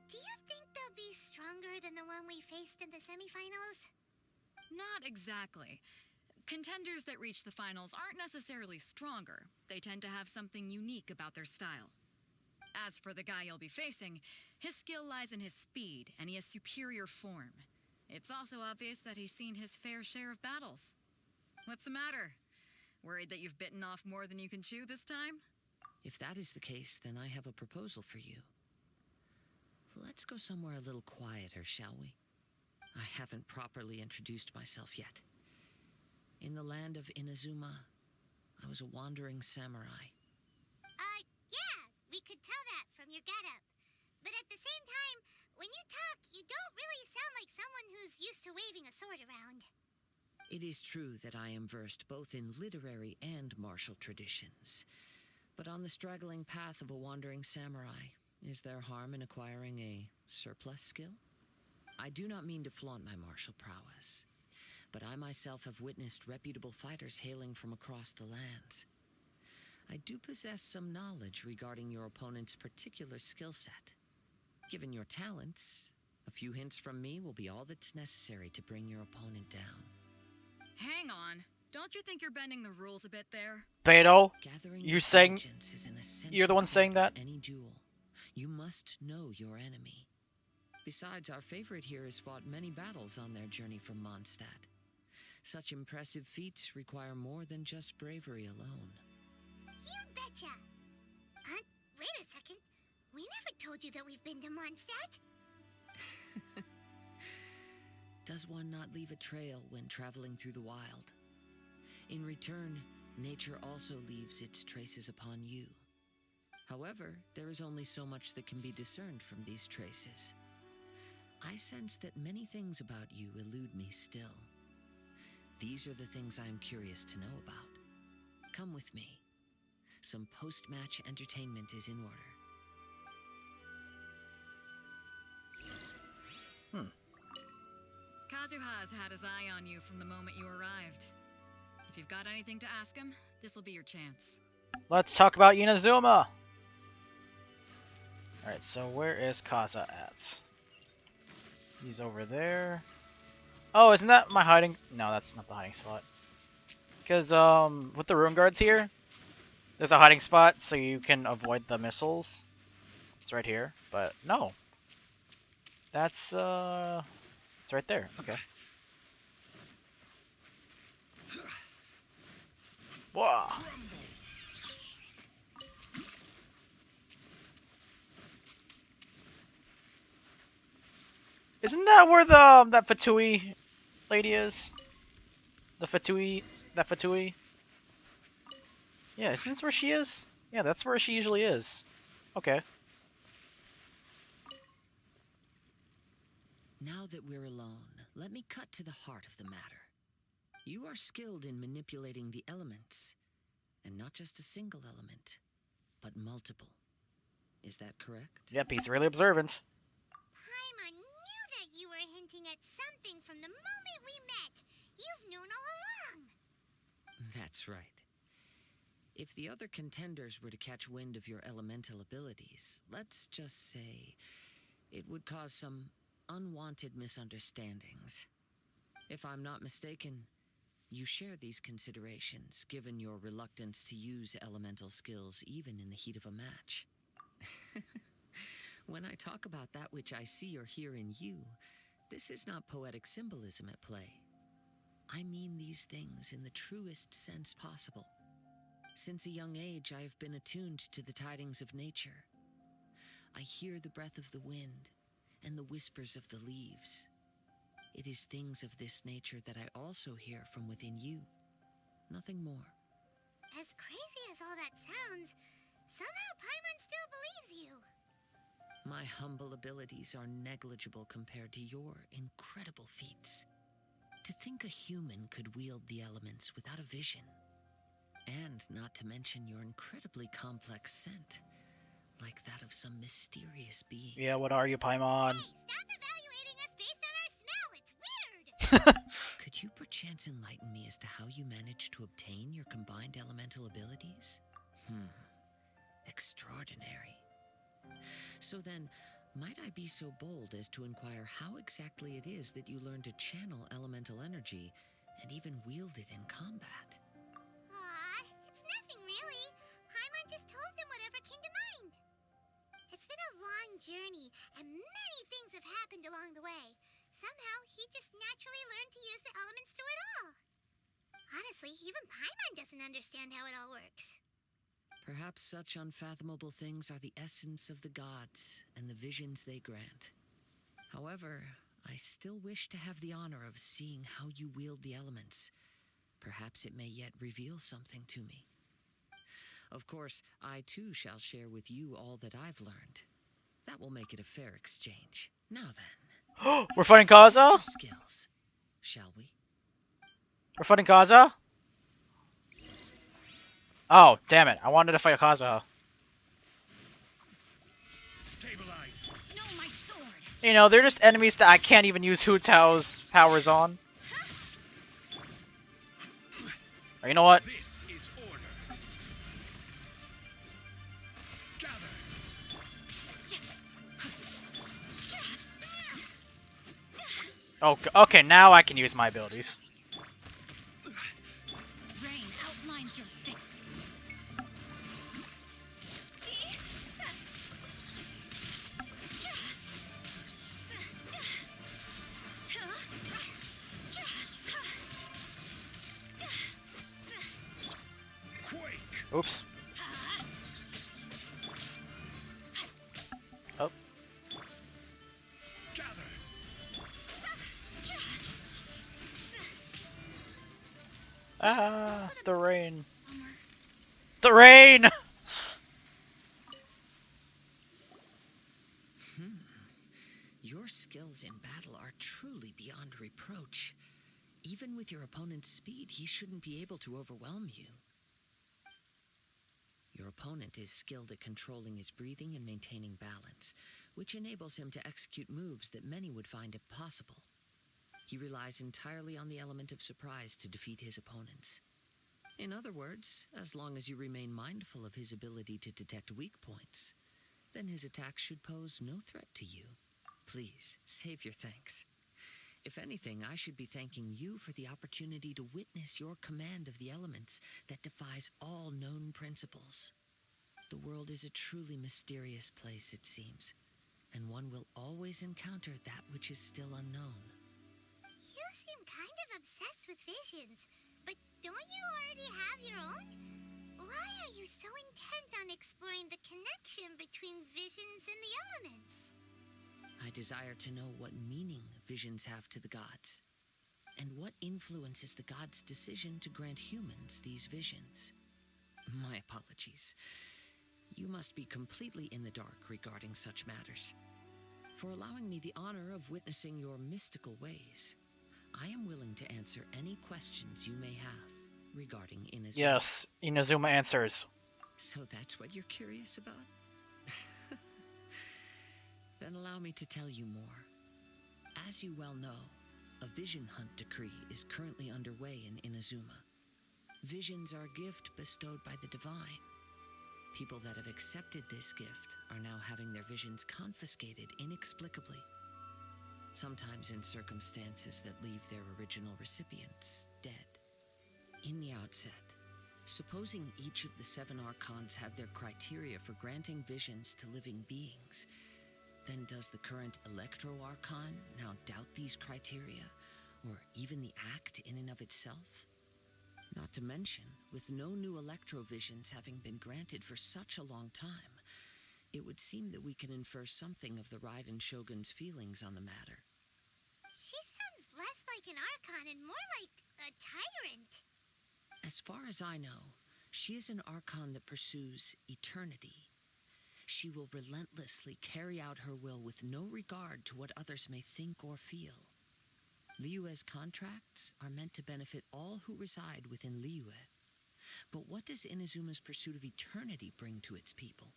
Do you think they'll be stronger than the one we faced in the semifinals? Not exactly. Contenders that reach the finals aren't necessarily stronger. They tend to have something unique about their style. As for the guy you'll be facing, his skill lies in his speed, and he has superior form. It's also obvious that he's seen his fair share of battles. What's the matter? Worried that you've bitten off more than you can chew this time? If that is the case, then I have a proposal for you. Let's go somewhere a little quieter, shall we? I haven't properly introduced myself yet. In the land of Inazuma, I was a wandering samurai. Yeah, we could tell that from your getup. But at the same time, when you talk, you don't really sound like someone who's used to waving a sword around. It is true that I am versed both in literary and martial traditions. But on the straggling path of a wandering samurai, is there harm in acquiring a surplus skill? I do not mean to flaunt my martial prowess, but I myself have witnessed reputable fighters hailing from across the lands. I do possess some knowledge regarding your opponent's particular skill set. Given your talents, a few hints from me will be all that's necessary to bring your opponent down. Hang on. Don't you think you're bending the rules a bit there? Beidou, Gathering you're saying intelligence is an essential you're the one saying part that? of any duel. You must know your enemy. Besides, our favorite here has fought many battles on their journey from Mondstadt. Such impressive feats require more than just bravery alone. You betcha! Wait a second. We never told you that we've been to Mondstadt. Does one not leave a trail when traveling through the wild? In return, nature also leaves its traces upon you. However, there is only so much that can be discerned from these traces. I sense that many things about you elude me still. These are the things I am curious to know about. Come with me. Some post-match entertainment is in order. KAZUHA'S had his eye on you from the moment you arrived. If you've got anything to ask him, this'll be your chance. Let's talk about Inazuma. Alright, so where is Kaza at? He's over there. Oh, isn't that my hiding? No, that's not the hiding spot. Because, with the room guards here, there's a hiding spot so you can avoid the missiles. It's right here, but no. That's, it's right there. Okay. Whoa. Isn't that where the that Fatui lady is? The Fatui, that Fatui. Yeah, isn't this where she is? Yeah, that's where she usually is. Okay. Now that we're alone, let me cut to the heart of the matter. You are skilled in manipulating the elements, and not just a single element, but multiple. Is that correct? Yep, he's really observant. Paimon knew that you were hinting at something from the moment we met. You've known all along. That's right. If the other contenders were to catch wind of your elemental abilities, let's just say it would cause some unwanted misunderstandings. If I'm not mistaken, you share these considerations, given your reluctance to use elemental skills even in the heat of a match. When I talk about that which I see or hear in you, this is not poetic symbolism at play. I mean these things in the truest sense possible. Since a young age, I have been attuned to the tidings of nature. I hear the breath of the wind and the whispers of the leaves. It is things of this nature that I also hear from within you. Nothing more. As crazy as all that sounds, somehow Paimon still believes you. My humble abilities are negligible compared to your incredible feats. To think a human could wield the elements without a vision. And not to mention your incredibly complex scent, like that of some mysterious being. Yeah, what are you, Paimon? Hey, stop evaluating us based on our smell. It's weird. Could you perchance enlighten me as to how you managed to obtain your combined elemental abilities? Extraordinary. So then, might I be so bold as to inquire how exactly it is that you learned to channel elemental energy and even wield it in combat? Aw, it's nothing really. Paimon just told him whatever came to mind. It's been a long journey, and many things have happened along the way. Somehow, he just naturally learned to use the elements through it all. Honestly, even Paimon doesn't understand how it all works. Perhaps such unfathomable things are the essence of the gods and the visions they grant. However, I still wish to have the honor of seeing how you wield the elements. Perhaps it may yet reveal something to me. Of course, I too shall share with you all that I've learned. That will make it a fair exchange. Now then, We're fighting let's test Kazuha? your skills, shall we? We're fighting Kazuha? Oh, damn it. I wanted to fight Kazuha. Stabilize. No, my sword. You know, they're just enemies that I can't even use Hu Tao's powers on. Or you know what? This is order. Gather. Oh, okay, now I can use my abilities. Rain outlines your fate. Quake. Oops. Oh. Gather. Ah, the rain. The rain! Your skills in battle are truly beyond reproach. Even with your opponent's speed, he shouldn't be able to overwhelm you. Your opponent is skilled at controlling his breathing and maintaining balance, which enables him to execute moves that many would find impossible. He relies entirely on the element of surprise to defeat his opponents. In other words, as long as you remain mindful of his ability to detect weak points, then his attacks should pose no threat to you. Please, save your thanks. If anything, I should be thanking you for the opportunity to witness your command of the elements that defies all known principles. The world is a truly mysterious place, it seems, and one will always encounter that which is still unknown. You seem kind of obsessed with visions, but don't you already have your own? Why are you so intent on exploring the connection between visions and the elements? I desire to know what meaning visions have to the gods, and what influences the gods' decision to grant humans these visions. My apologies. You must be completely in the dark regarding such matters. For allowing me the honor of witnessing your mystical ways, I am willing to answer any questions you may have regarding Inazuma. Yes, Inazuma answers. So that's what you're curious about? Then allow me to tell you more. As you well know, a vision hunt decree is currently underway in Inazuma. Visions are a gift bestowed by the divine. People that have accepted this gift are now having their visions confiscated inexplicably, sometimes in circumstances that leave their original recipients dead. In the outset, supposing each of the 7 Archons had their criteria for granting visions to living beings, then does the current Electro-Archon now doubt these criteria, or even the act in and of itself? Not to mention, with no new Electro-Visions having been granted for such a long time, it would seem that we can infer something of the Raiden Shogun's feelings on the matter. She sounds less like an Archon and more like a tyrant. As far as I know, she is an Archon that pursues eternity. She will relentlessly carry out her will with no regard to what others may think or feel. Liyue's contracts are meant to benefit all who reside within Liyue. But what does Inazuma's pursuit of eternity bring to its people?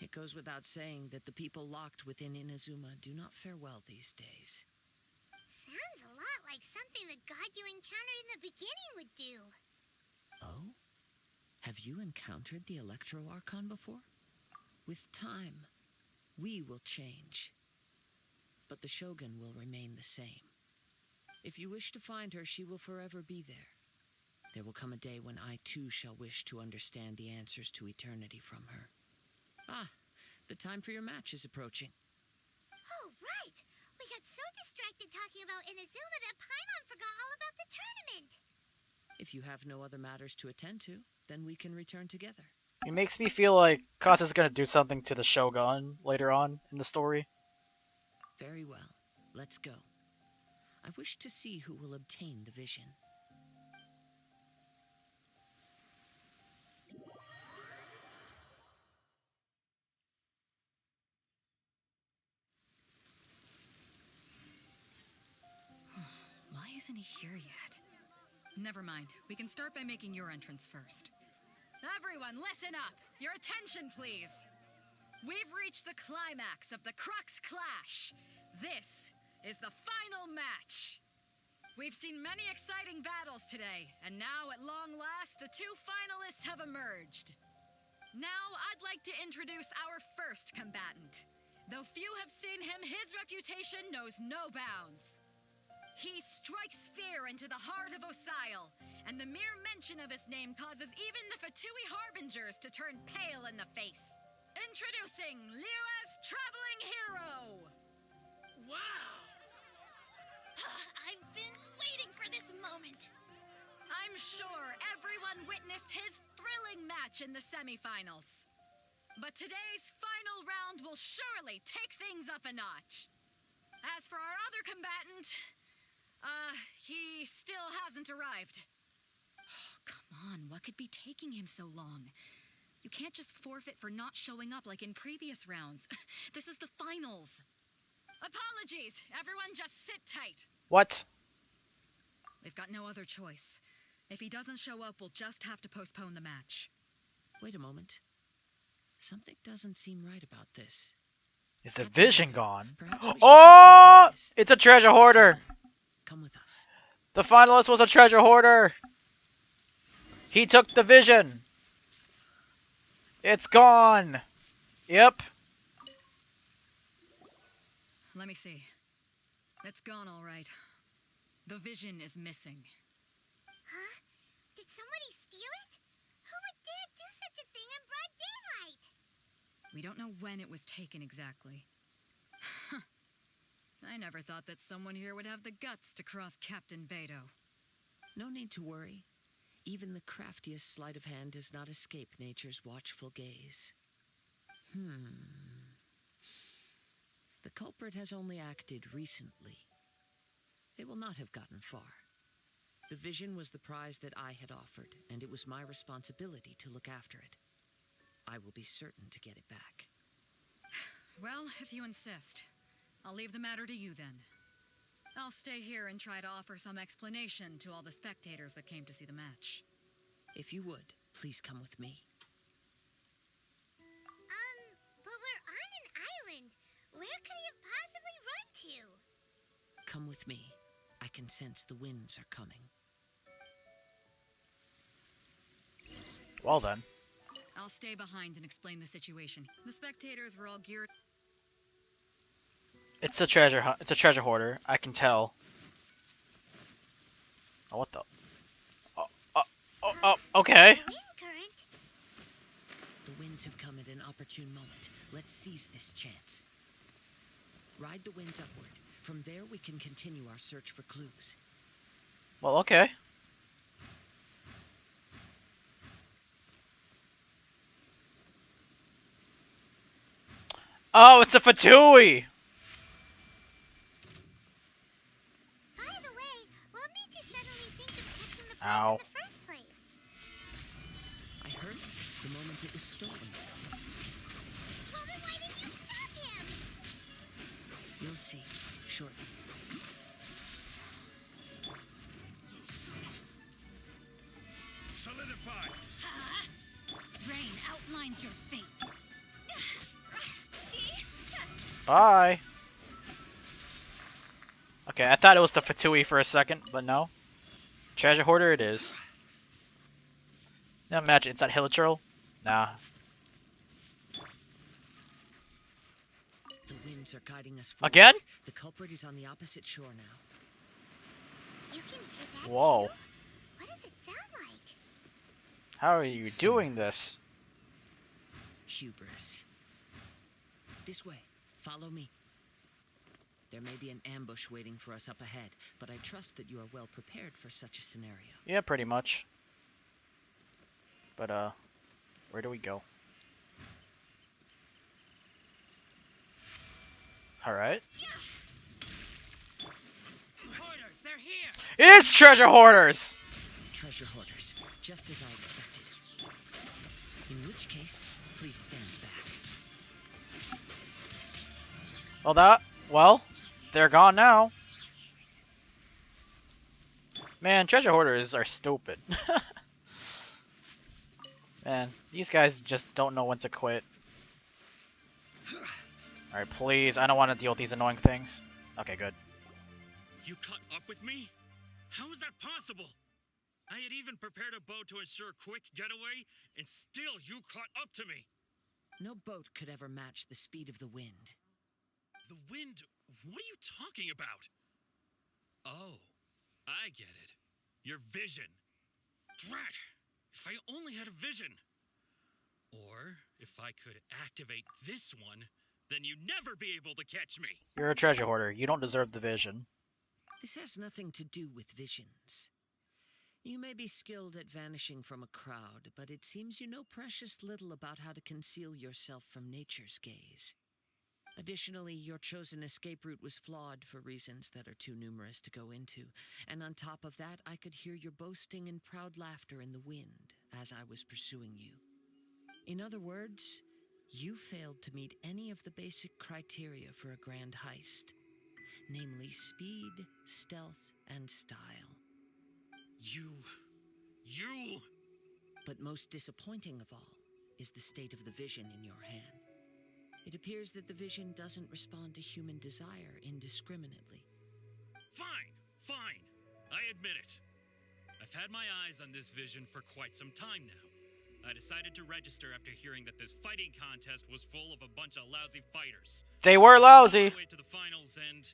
It goes without saying that the people locked within Inazuma do not fare well these days. Sounds a lot like something the god you encountered in the beginning would do. Oh? Have you encountered the Electro-Archon before? With time, we will change. But the Shogun will remain the same. If you wish to find her, she will forever be there. There will come a day when I too shall wish to understand the answers to eternity from her. Ah, the time for your match is approaching. Oh, right! We got so distracted talking about Inazuma that Paimon forgot all about the tournament! If you have no other matters to attend to, then we can return together. It makes me feel like Kazuha's gonna do something to the Shogun later on in the story. Very well. Let's go. I wish to see who will obtain the vision. Why isn't he here yet? Never mind. We can start by making your entrance first. Everyone, listen up! Your attention, please! We've reached the climax of the Crux Clash! This is the final match! We've seen many exciting battles today, and now at long last, the two finalists have emerged. Now, I'd like to introduce our first combatant. Though few have seen him, his reputation knows no bounds. He strikes fear into the heart of Osile, and the mere mention of his name causes even the Fatui Harbingers to turn pale in the face. Introducing Liyue's traveling hero! Wow! I've been waiting for this moment. I'm sure everyone witnessed his thrilling match in the semifinals. But today's final round will surely take things up a notch. As for our other combatant, he still hasn't arrived. Oh, come on, what could be taking him so long? You can't just forfeit for not showing up like in previous rounds. This is the finals. Apologies, everyone just sit tight. What? We've got no other choice. If he doesn't show up, we'll just have to postpone the match. Wait a moment. Something doesn't seem right about this. Is the vision gone? Perhaps we should Oh! take a look at this. It's a treasure hoarder! Come with us. The finalist was a treasure hoarder! He took the vision! It's gone! Yep. Let me see. It's gone all right. The vision is missing. Huh? Did somebody steal it? Who would dare do such a thing in broad daylight? We don't know when it was taken exactly. I never thought that someone here would have the guts to cross Captain Beidou. No need to worry. Even the craftiest sleight of hand does not escape nature's watchful gaze. The culprit has only acted recently. They will not have gotten far. The vision was the prize that I had offered, and it was my responsibility to look after it. I will be certain to get it back. Well, if you insist. I'll leave the matter to you then. I'll stay here and try to offer some explanation to all the spectators that came to see the match. If you would, please come with me. But we're on an island. Where could he have possibly run to? Come with me. I can sense the winds are coming. Well then. I'll stay behind and explain the situation. The spectators were all geared. It's a treasure hoarder. I can tell. Oh, what the? Oh, okay. Wind current? The winds have come at an opportune moment. Let's seize this chance. Ride the winds upward. From there, we can continue our search for clues. Well, okay. Oh, it's a Fatui! By the way, what made you suddenly think of checking the place Ow. in the first place? I heard the moment it was stolen. Well, then why didn't you stop him? You'll see shortly. Solidify! Rain outlines your fate. Bye! Okay, I thought it was the Fatui for a second, but no. Treasure hoarder it is. Now imagine, it's that Hilichurl? Nah. The winds are guiding us forward. Again? The culprit is on the opposite shore now. You can hear that Whoa. too? What does it sound like? How are you doing this? Hubris. This way. Follow me. There may be an ambush waiting for us up ahead, but I trust that you are well prepared for such a scenario. Yeah, pretty much. But, Where do we go? Alright. Hoarders, they're here! It is treasure hoarders! Treasure hoarders, just as I expected. In which case, please stand back. Well, they're gone now. Man, treasure hoarders are stupid. Man, these guys just don't know when to quit. Alright, please, I don't want to deal with these annoying things. Okay, good. You caught up with me? How is that possible? I had even prepared a boat to ensure a quick getaway, and still you caught up to me. No boat could ever match the speed of the wind. The wind? What are you talking about? Oh, I get it. Your vision. Drat! If I only had a vision. Or, if I could activate this one, then you'd never be able to catch me. You're a treasure hoarder. You don't deserve the vision. This has nothing to do with visions. You may be skilled at vanishing from a crowd, but it seems you know precious little about how to conceal yourself from nature's gaze. Additionally, your chosen escape route was flawed for reasons that are too numerous to go into, and on top of that, I could hear your boasting and proud laughter in the wind as I was pursuing you. In other words, you failed to meet any of the basic criteria for a grand heist, namely speed, stealth, and style. You... But most disappointing of all is the state of the vision in your hand. It appears that the vision doesn't respond to human desire indiscriminately. Fine. I admit it. I've had my eyes on this vision for quite some time now. I decided to register after hearing that this fighting contest was full of a bunch of lousy fighters. They were lousy. I went to the finals and...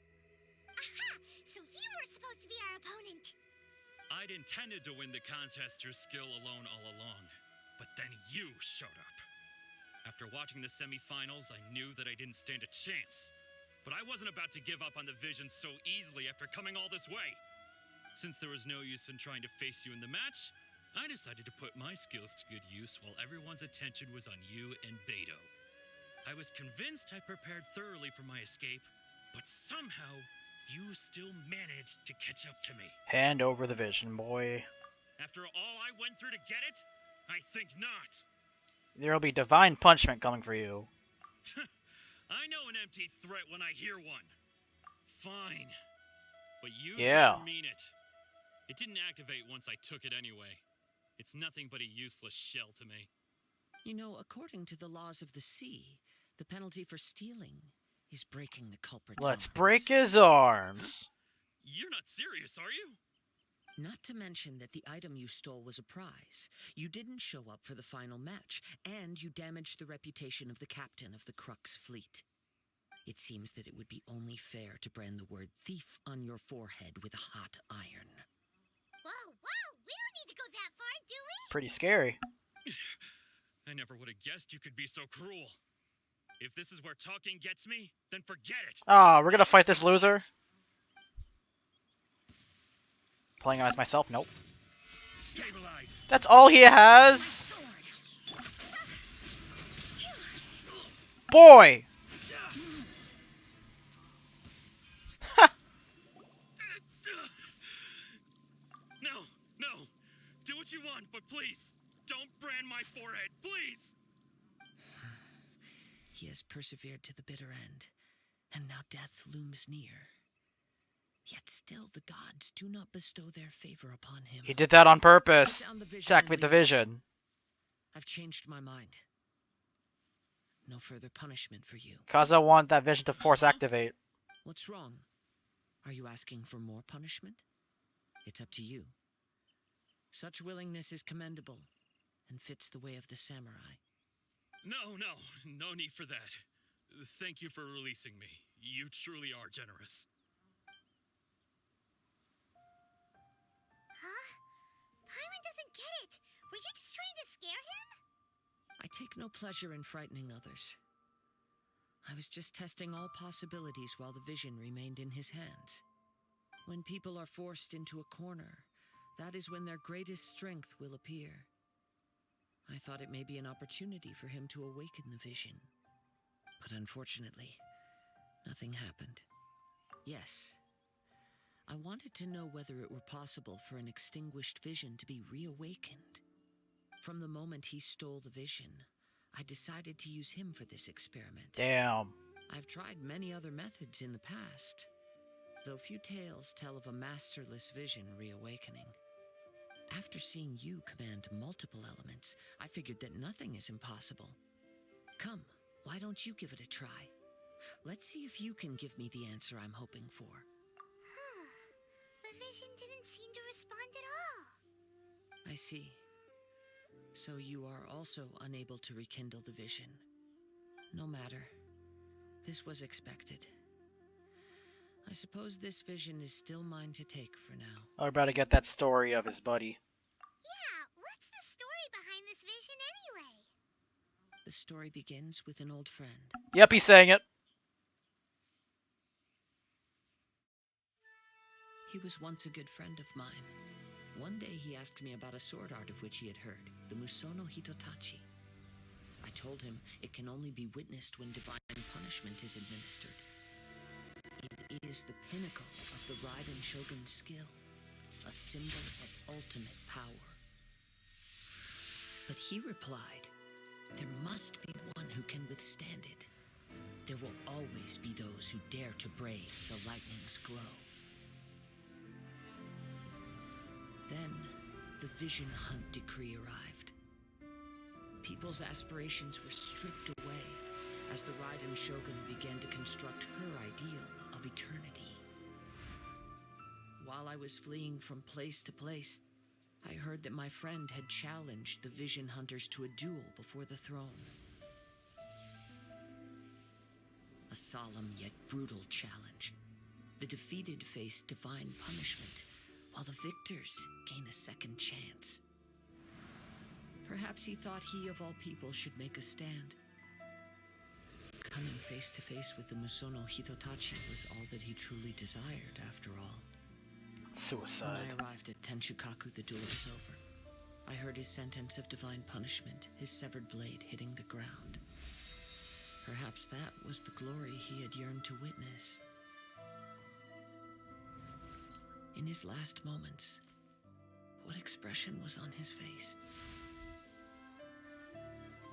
Aha! So you were supposed to be our opponent. I'd intended to win the contest through skill alone all along, but then you showed up. After watching the semifinals, I knew that I didn't stand a chance. But I wasn't about to give up on the vision so easily after coming all this way. Since there was no use in trying to face you in the match, I decided to put my skills to good use while everyone's attention was on you and Beidou. I was convinced I prepared thoroughly for my escape, but somehow you still managed to catch up to me. Hand over the vision, boy. After all I went through to get it? I think not. There'll be divine punishment coming for you. I know an empty threat when I hear one. Fine. But you Yeah. mean it. It didn't activate once I took it anyway. It's nothing but a useless shell to me. You know, according to the laws of the sea, the penalty for stealing is breaking the culprit's Let's arms. break his arms. You're not serious, are you? Not to mention that the item you stole was a prize. You didn't show up for the final match, and you damaged the reputation of the captain of the Crux fleet. It seems that it would be only fair to brand the word thief on your forehead with a hot iron. Whoa, we don't need to go that far, do we? Pretty scary. I never would have guessed you could be so cruel. If this is where talking gets me, then forget it. Ah, we're gonna fight this loser. Playing as myself? Nope. Stabilize. That's all he has? Boy! No. Do what you want, but please, don't brand my forehead, please. He has persevered to the bitter end, and now death looms near. Yet still the gods do not bestow their favor upon him. He did that on purpose. Put down the vision To activate the and leave. vision. I've changed my mind. No further punishment for you. Kazuha want that vision to force activate. What's wrong? Are you asking for more punishment? It's up to you. Such willingness is commendable and fits the way of the samurai. No need for that. Thank you for releasing me. You truly are generous. Huh? Paimon doesn't get it. Were you just trying to scare him? I take no pleasure in frightening others. I was just testing all possibilities while the vision remained in his hands. When people are forced into a corner, that is when their greatest strength will appear. I thought it may be an opportunity for him to awaken the vision. But unfortunately, nothing happened. Yes, I wanted to know whether it were possible for an extinguished vision to be reawakened. From the moment he stole the vision, I decided to use him for this experiment. Damn. I've tried many other methods in the past, though few tales tell of a masterless vision reawakening. After seeing you command multiple elements, I figured that nothing is impossible. Come, why don't you give it a try? Let's see if you can give me the answer I'm hoping for. The vision didn't seem to respond at all. I see. So you are also unable to rekindle the vision. No matter. This was expected. I suppose this vision is still mine to take for now. Oh, we're about to get that story of his buddy. Yeah, what's the story behind this vision anyway? The story begins with an old friend. Yep, he's saying it. He was once a good friend of mine. One day he asked me about a sword art of which he had heard, the Musono Hitotachi. I told him it can only be witnessed when divine punishment is administered. It is the pinnacle of the Raiden Shogun's skill, a symbol of ultimate power. But he replied, there must be one who can withstand it. There will always be those who dare to brave the lightning's glow. Then, the Vision Hunt decree arrived. People's aspirations were stripped away as the Raiden Shogun began to construct her ideal of eternity. While I was fleeing from place to place, I heard that my friend had challenged the Vision Hunters to a duel before the throne. A solemn yet brutal challenge. The defeated face divine punishment, while the victors gain a second chance. Perhaps he thought he of all people should make a stand. Coming face to face with the Musono Hitotachi was all that he truly desired, after all. Suicide. When I arrived at Tenshukaku, the duel was over. I heard his sentence of divine punishment, his severed blade hitting the ground. Perhaps that was the glory he had yearned to witness. In his last moments, what expression was on his face?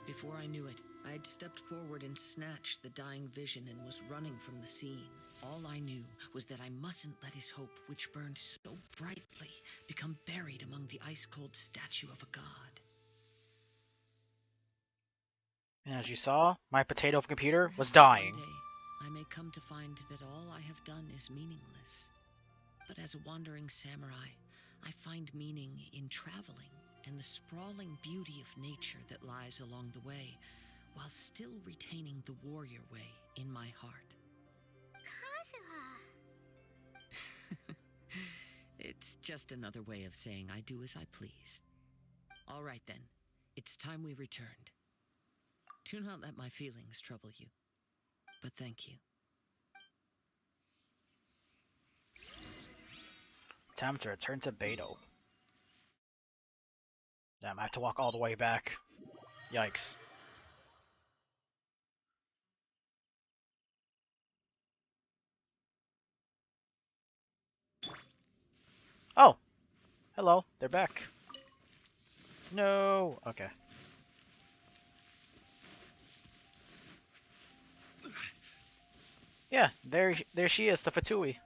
Before I knew it, I had stepped forward and snatched the dying vision and was running from the scene. All I knew was that I mustn't let his hope, which burned so brightly, become buried among the ice-cold statue of a god. And as you saw, my potato computer was Perhaps dying. one day, I may come to find that all I have done is meaningless. But as a wandering samurai, I find meaning in traveling and the sprawling beauty of nature that lies along the way, while still retaining the warrior way in my heart. Kazuha! It's just another way of saying I do as I please. All right then, it's time we returned. Do not let my feelings trouble you, but thank you. Time to return to Beidou. Damn, I have to walk all the way back. Yikes. Oh! Hello, they're back. No! Okay. Yeah, there she is, the Fatui.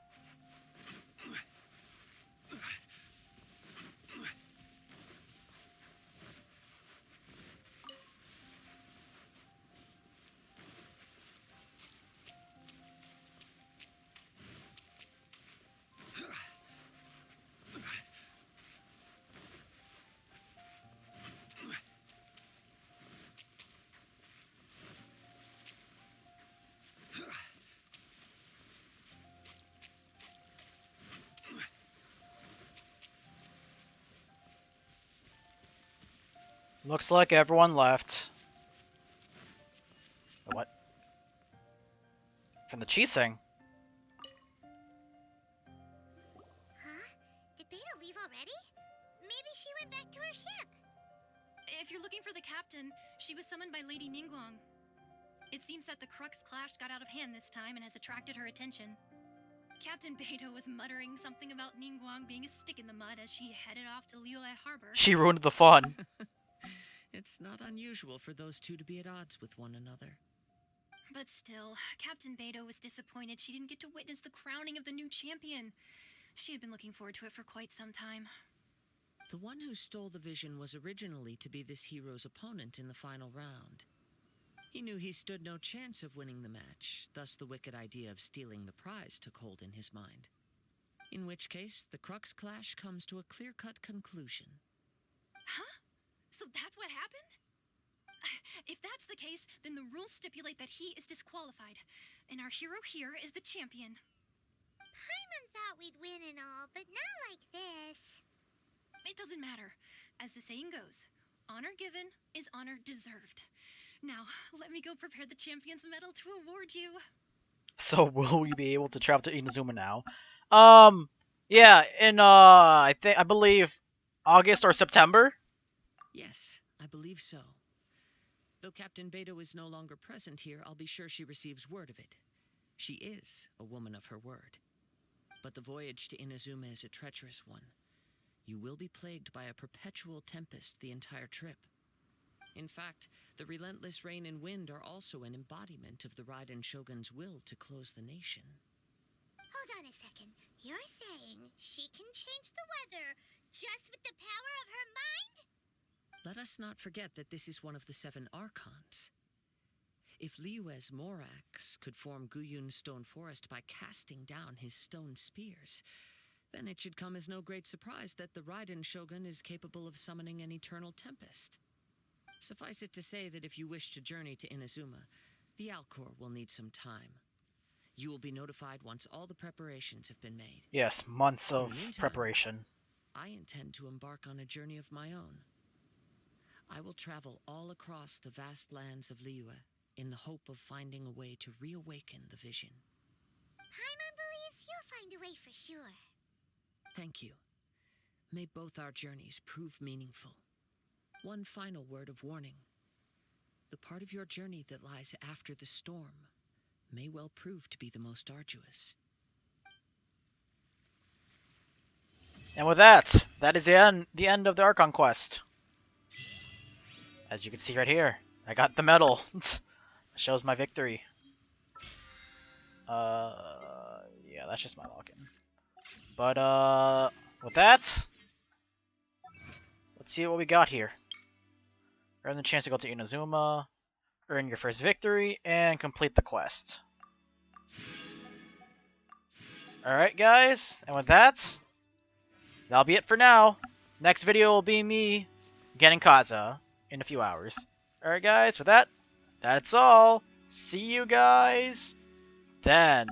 Looks like everyone left. What? From the Chiseng? Huh? Did Beidou leave already? Maybe she went back to her ship. If you're looking for the captain, she was summoned by Lady Ningguang. It seems that the Crux clash got out of hand this time and has attracted her attention. Captain Beidou was muttering something about Ningguang being a stick in the mud as she headed off to Liyue Harbor. She ruined the fun. It's not unusual for those two to be at odds with one another. But still, Captain Beidou was disappointed she didn't get to witness the crowning of the new champion. She had been looking forward to it for quite some time. The one who stole the vision was originally to be this hero's opponent in the final round. He knew he stood no chance of winning the match, thus the wicked idea of stealing the prize took hold in his mind. In which case, the Crux clash comes to a clear-cut conclusion. Huh? So that's what happened? If that's the case, then the rules stipulate that he is disqualified, and our hero here is the champion. Paimon thought we'd win and all, but not like this. It doesn't matter. As the saying goes, honor given is honor deserved. Now, let me go prepare the champion's medal to award you. So will we be able to travel to Inazuma now? Yeah, in I believe August or September. Yes, I believe so. Though Captain Beidou is no longer present here, I'll be sure she receives word of it. She is a woman of her word. But the voyage to Inazuma is a treacherous one. You will be plagued by a perpetual tempest the entire trip. In fact, the relentless rain and wind are also an embodiment of the Raiden Shogun's will to close the nation. Hold on a second. You're saying she can change the weather just with the power of her mind? Let us not forget that this is one of the 7 Archons. If Liyue's Morax could form Guyun's stone forest by casting down his stone spears, then it should come as no great surprise that the Raiden Shogun is capable of summoning an eternal tempest. Suffice it to say that if you wish to journey to Inazuma, the Alcor will need some time. You will be notified once all the preparations have been made. Yes, months of In the meantime, preparation. I intend to embark on a journey of my own. I will travel all across the vast lands of Liyue in the hope of finding a way to reawaken the vision. Paimon believes you'll find a way for sure. Thank you. May both our journeys prove meaningful. One final word of warning. The part of your journey that lies after the storm may well prove to be the most arduous. And with that, that is the end of the Archon quest. As you can see right here, I got the medal. Shows my victory. Yeah, that's just my login. But with that, let's see what we got here. Earn the chance to go to Inazuma, earn your first victory, and complete the quest. Alright guys, and with that, that'll be it for now. Next video will be me getting Kazuha in a few hours. Alright guys, with that, that's all. See you guys then.